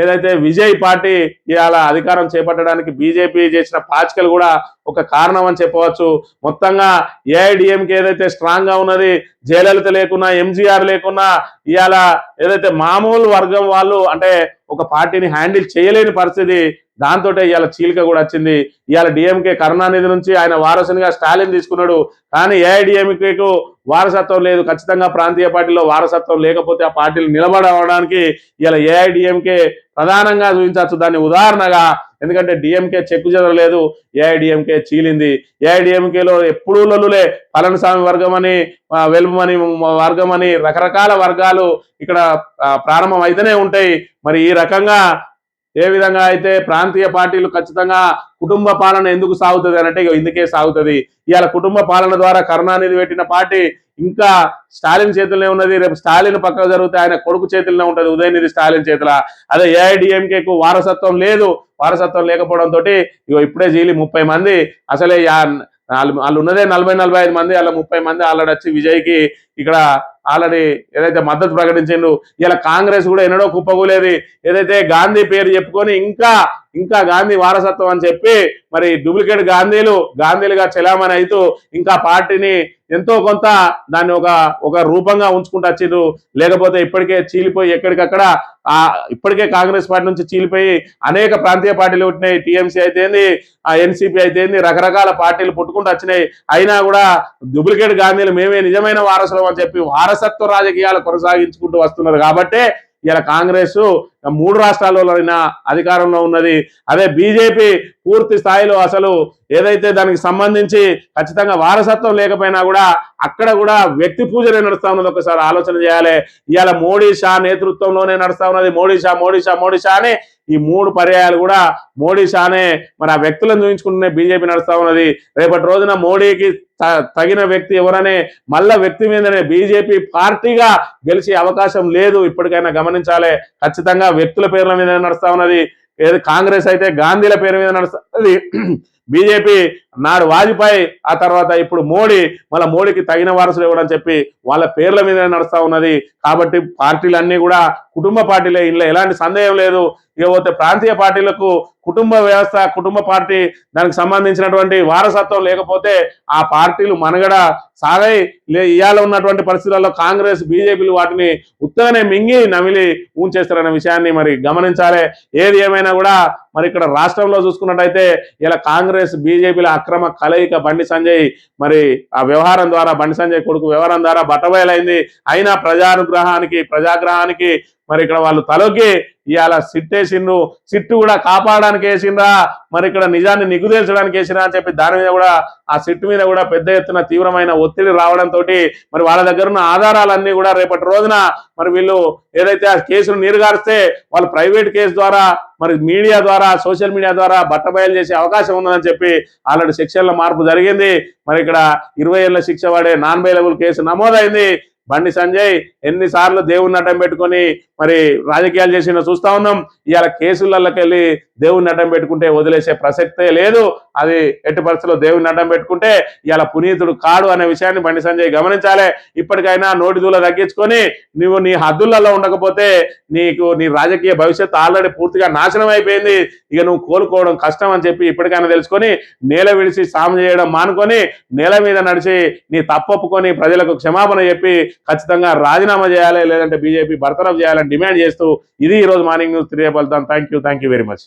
ఏదైతే విజయ్ పార్టీ ఇవాళ అధికారం చేపట్టడానికి బీజేపీ చేసిన పాచికలు కూడా ఒక కారణం అని చెప్పవచ్చు. మొత్తంగా ఏఐడిఎంకే ఏదైతే స్ట్రాంగ్ గా ఉన్నది, జయలలిత లేకున్నా, ఎంజీఆర్ లేకున్నా ఇవాళ ఏదైతే మామూలు వర్గం వాళ్ళు అంటే ఒక పార్టీని హ్యాండిల్ చేయలేని పరిస్థితి, దాంతో ఇవాళ చీలిక కూడా వచ్చింది. ఇవాళ డిఎంకే కరుణానిధి నుంచి ఆయన వారసునిగా స్టాలిన్ తీసుకున్నాడు, కానీ ఏఐడిఎంకేకు వారసత్వం లేదు. ఖచ్చితంగా ప్రాంతీయ పార్టీలో వారసత్వం లేకపోతే ఆ పార్టీలు నిలబడడానికి ఇవాళ ఏఐడిఎంకే ప్రధానంగా చూపించవచ్చు దాన్ని ఉదాహరణగా. ఎందుకంటే డిఎంకే చెక్కు చెదరలేదు, ఏఐడిఎంకే చీలింది. ఏఐడిఎంకేలో ఎప్పుడూ లొల్లులే, పళనిస్వామి వర్గం అని, వెల్మని వర్గం అని రకరకాల వర్గాలు ఇక్కడ ప్రారంభం అయితేనే ఉంటాయి. మరి ఈ రకంగా ఏ విధంగా అయితే ప్రాంతీయ పార్టీలు ఖచ్చితంగా కుటుంబ పాలన ఎందుకు సాగుతుంది అంటే ఇందుకే సాగుతుంది. ఇవాళ కుటుంబ పాలన ద్వారా కరుణానిధి పెట్టిన పార్టీ ఇంకా స్టాలిన్ చేతుల్లోనే ఉన్నది. రేపు స్టాలిన్ పక్కకు జరిగితే ఆయన కొడుకు చేతుల్లోనే ఉంటుంది, ఉదయనిధి స్టాలిన్ చేతుల. అదే ఏఐడిఎంకేకు వారసత్వం లేదు. వారసత్వం లేకపోవడంతో ఇప్పుడే జీలి 30 మంది, అసలే వాళ్ళు ఉన్నదే 40-45 మంది, అలా 30 మంది ఆల్రెడీ వచ్చి విజయ్కి ఇక్కడ ఆల్రెడీ ఏదైతే మద్దతు ప్రకటించిండు. ఇలా కాంగ్రెస్ కూడా ఎన్నడో కుప్పకూలేది, ఏదైతే గాంధీ పేరు చెప్పుకొని ఇంకా గాంధీ వారసత్వం అని చెప్పి మరి డూప్లికేట్ గాంధీలుగా చెలామణి అవుతూ ఇంకా పార్టీని ఎంతో కొంత దాన్ని ఒక రూపంగా ఉంచుకుంటూ వచ్చిండ్రు. లేకపోతే ఇప్పటికే చీలిపోయి ఎక్కడికక్కడ ఇప్పటికే కాంగ్రెస్ పార్టీ నుంచి చీలిపోయి అనేక ప్రాంతీయ పార్టీలు పుట్టినాయి. టీఎంసీ అయితేంది, ఎన్సీపీ అయితేంది, రకరకాల పార్టీలు పుట్టుకుంటూ వచ్చినాయి. అయినా కూడా డూప్లికేట్ గాంధీలు మేమే నిజమైన వారసులం అని చెప్పి వారసత్వ రాజకీయాలు కొనసాగించుకుంటూ వస్తున్నారు. కాబట్టే ఇలా కాంగ్రెస్ 3 రాష్ట్రాల్లోనైనా అధికారంలో ఉన్నది. అదే బీజేపీ పూర్తి స్థాయిలో అసలు ఏదైతే దానికి సంబంధించి ఖచ్చితంగా వారసత్వం లేకపోయినా కూడా అక్కడ కూడా వ్యక్తి పూజనే నడుస్తా ఉన్నది. ఒకసారి ఆలోచన చేయాలి. ఇవాళ మోడీ షా నేతృత్వంలోనే నడుస్తా ఉన్నది. మోడీ షా అని ఈ 3 పర్యాయాలు కూడా మోడీ షానే మరి ఆ వ్యక్తులను చూపించుకుంటూనే బీజేపీ నడుస్తా ఉన్నది. రేపటి రోజున మోడీకి తగిన వ్యక్తి ఎవరనే మళ్ళా వ్యక్తి మీదనే బీజేపీ పార్టీగా గెలిచే అవకాశం లేదు. ఇప్పటికైనా గమనించాలి. ఖచ్చితంగా వ్యక్తుల పేర్ల మీద నడుస్తా ఉన్నది. ఏది కాంగ్రెస్ అయితే గాంధీల పేరు మీద నడుస్తుంది, బీజేపీ నాడు వాజ్పేయి, ఆ తర్వాత ఇప్పుడు మోడీ, మళ్ళీ మోడీకి తగిన వారసులు ఇవ్వడని చెప్పి వాళ్ళ పేర్ల మీద నడుస్తా ఉన్నది. కాబట్టి పార్టీలన్నీ కూడా కుటుంబ పార్టీలే, ఇందులో ఎలాంటి సందేహం లేదు. ఇకపోతే ప్రాంతీయ పార్టీలకు కుటుంబ వ్యవస్థ, కుటుంబ పార్టీ దానికి సంబంధించినటువంటి వారసత్వం లేకపోతే ఆ పార్టీలు మనుగడ సాగై ఇవాళ ఉన్నటువంటి పరిస్థితుల్లో కాంగ్రెస్ బీజేపీలు వాటిని ఉత్తగానే మింగి నమిలి ఊంచేస్తారనే విషయాన్ని మరి గమనించాలి. ఏది ఏమైనా కూడా మరి ఇక్కడ రాష్ట్రంలో చూసుకున్నట్టయితే ఇలా కాంగ్రెస్ బీజేపీల అక్రమ కలయిక బండి సంజయ్ మరి ఆ వ్యవహారం ద్వారా బండి సంజయ్ కొడుకు వ్యవహారం ద్వారా బట్టబయలైంది. అయినా ప్రజాగ్రహానికి మరి ఇక్కడ వాళ్ళు తలొగ్గి ఇవాళ సిట్టేసిండ్రు. సిట్టు కూడా కాపాడడానికి వేసిండ్రా, మరి ఇక్కడ నిజాన్ని నిగ్గుదేల్చడానికి వేసినా అని చెప్పి దాని మీద కూడా ఆ సిట్టు మీద కూడా పెద్ద ఎత్తున తీవ్రమైన ఒత్తిడి రావడంతో మరి వాళ్ళ దగ్గర ఉన్న ఆధారాలన్నీ కూడా రేపటి రోజున మరి వీళ్ళు ఏదైతే ఆ కేసును నీరుగారిస్తే వాళ్ళు ప్రైవేట్ కేసు ద్వారా మరి మీడియా ద్వారా సోషల్ మీడియా ద్వారా బట్టబయలు చేసే అవకాశం ఉన్నదని చెప్పి ఆల్రెడీ సెక్షన్ల మార్పు జరిగింది. మరి ఇక్కడ 20 ఏళ్ల శిక్ష పడే నాన్ బెయిలబుల్ కేసు నమోదైంది. బండి సంజయ్ ఎన్నిసార్లు దేవుడిని అడ్డం పెట్టుకొని మరి రాజకీయాలు చేసినా చూస్తా ఉన్నాం. ఇవాళ కేసులకి వెళ్ళి దేవుడిని అడ్డం పెట్టుకుంటే వదిలేసే ప్రసక్తే లేదు. అది ఎట్టి పరిస్థితుల్లో దేవుడిని అడ్డం పెట్టుకుంటే ఇవాళ పునీతుడు కాడు అనే విషయాన్ని బండి సంజయ్ గమనించాలి. ఇప్పటికైనా నోటి దూల తగ్గించుకొని నువ్వు నీ హద్దులలో ఉండకపోతే నీ రాజకీయ భవిష్యత్తు ఆల్రెడీ పూర్తిగా నాశనం అయిపోయింది. ఇక నువ్వు కోలుకోవడం కష్టం అని చెప్పి ఇప్పటికైనా తెలుసుకొని నేల విడిచి సాము చేయడం మానుకొని నేల మీద నడిచి నీ తప్పొప్పుకొని ప్రజలకు క్షమాపణ చెప్పి ఖచ్చితంగా రాజీనామా చేయాలి, లేదంటే బీజేపీ బర్తరఫ్ చేయాలని డిమాండ్ చేస్తూ ఇది ఈరోజు మార్నింగ్ న్యూస్ తెలియపలుతాం. Thank you very much.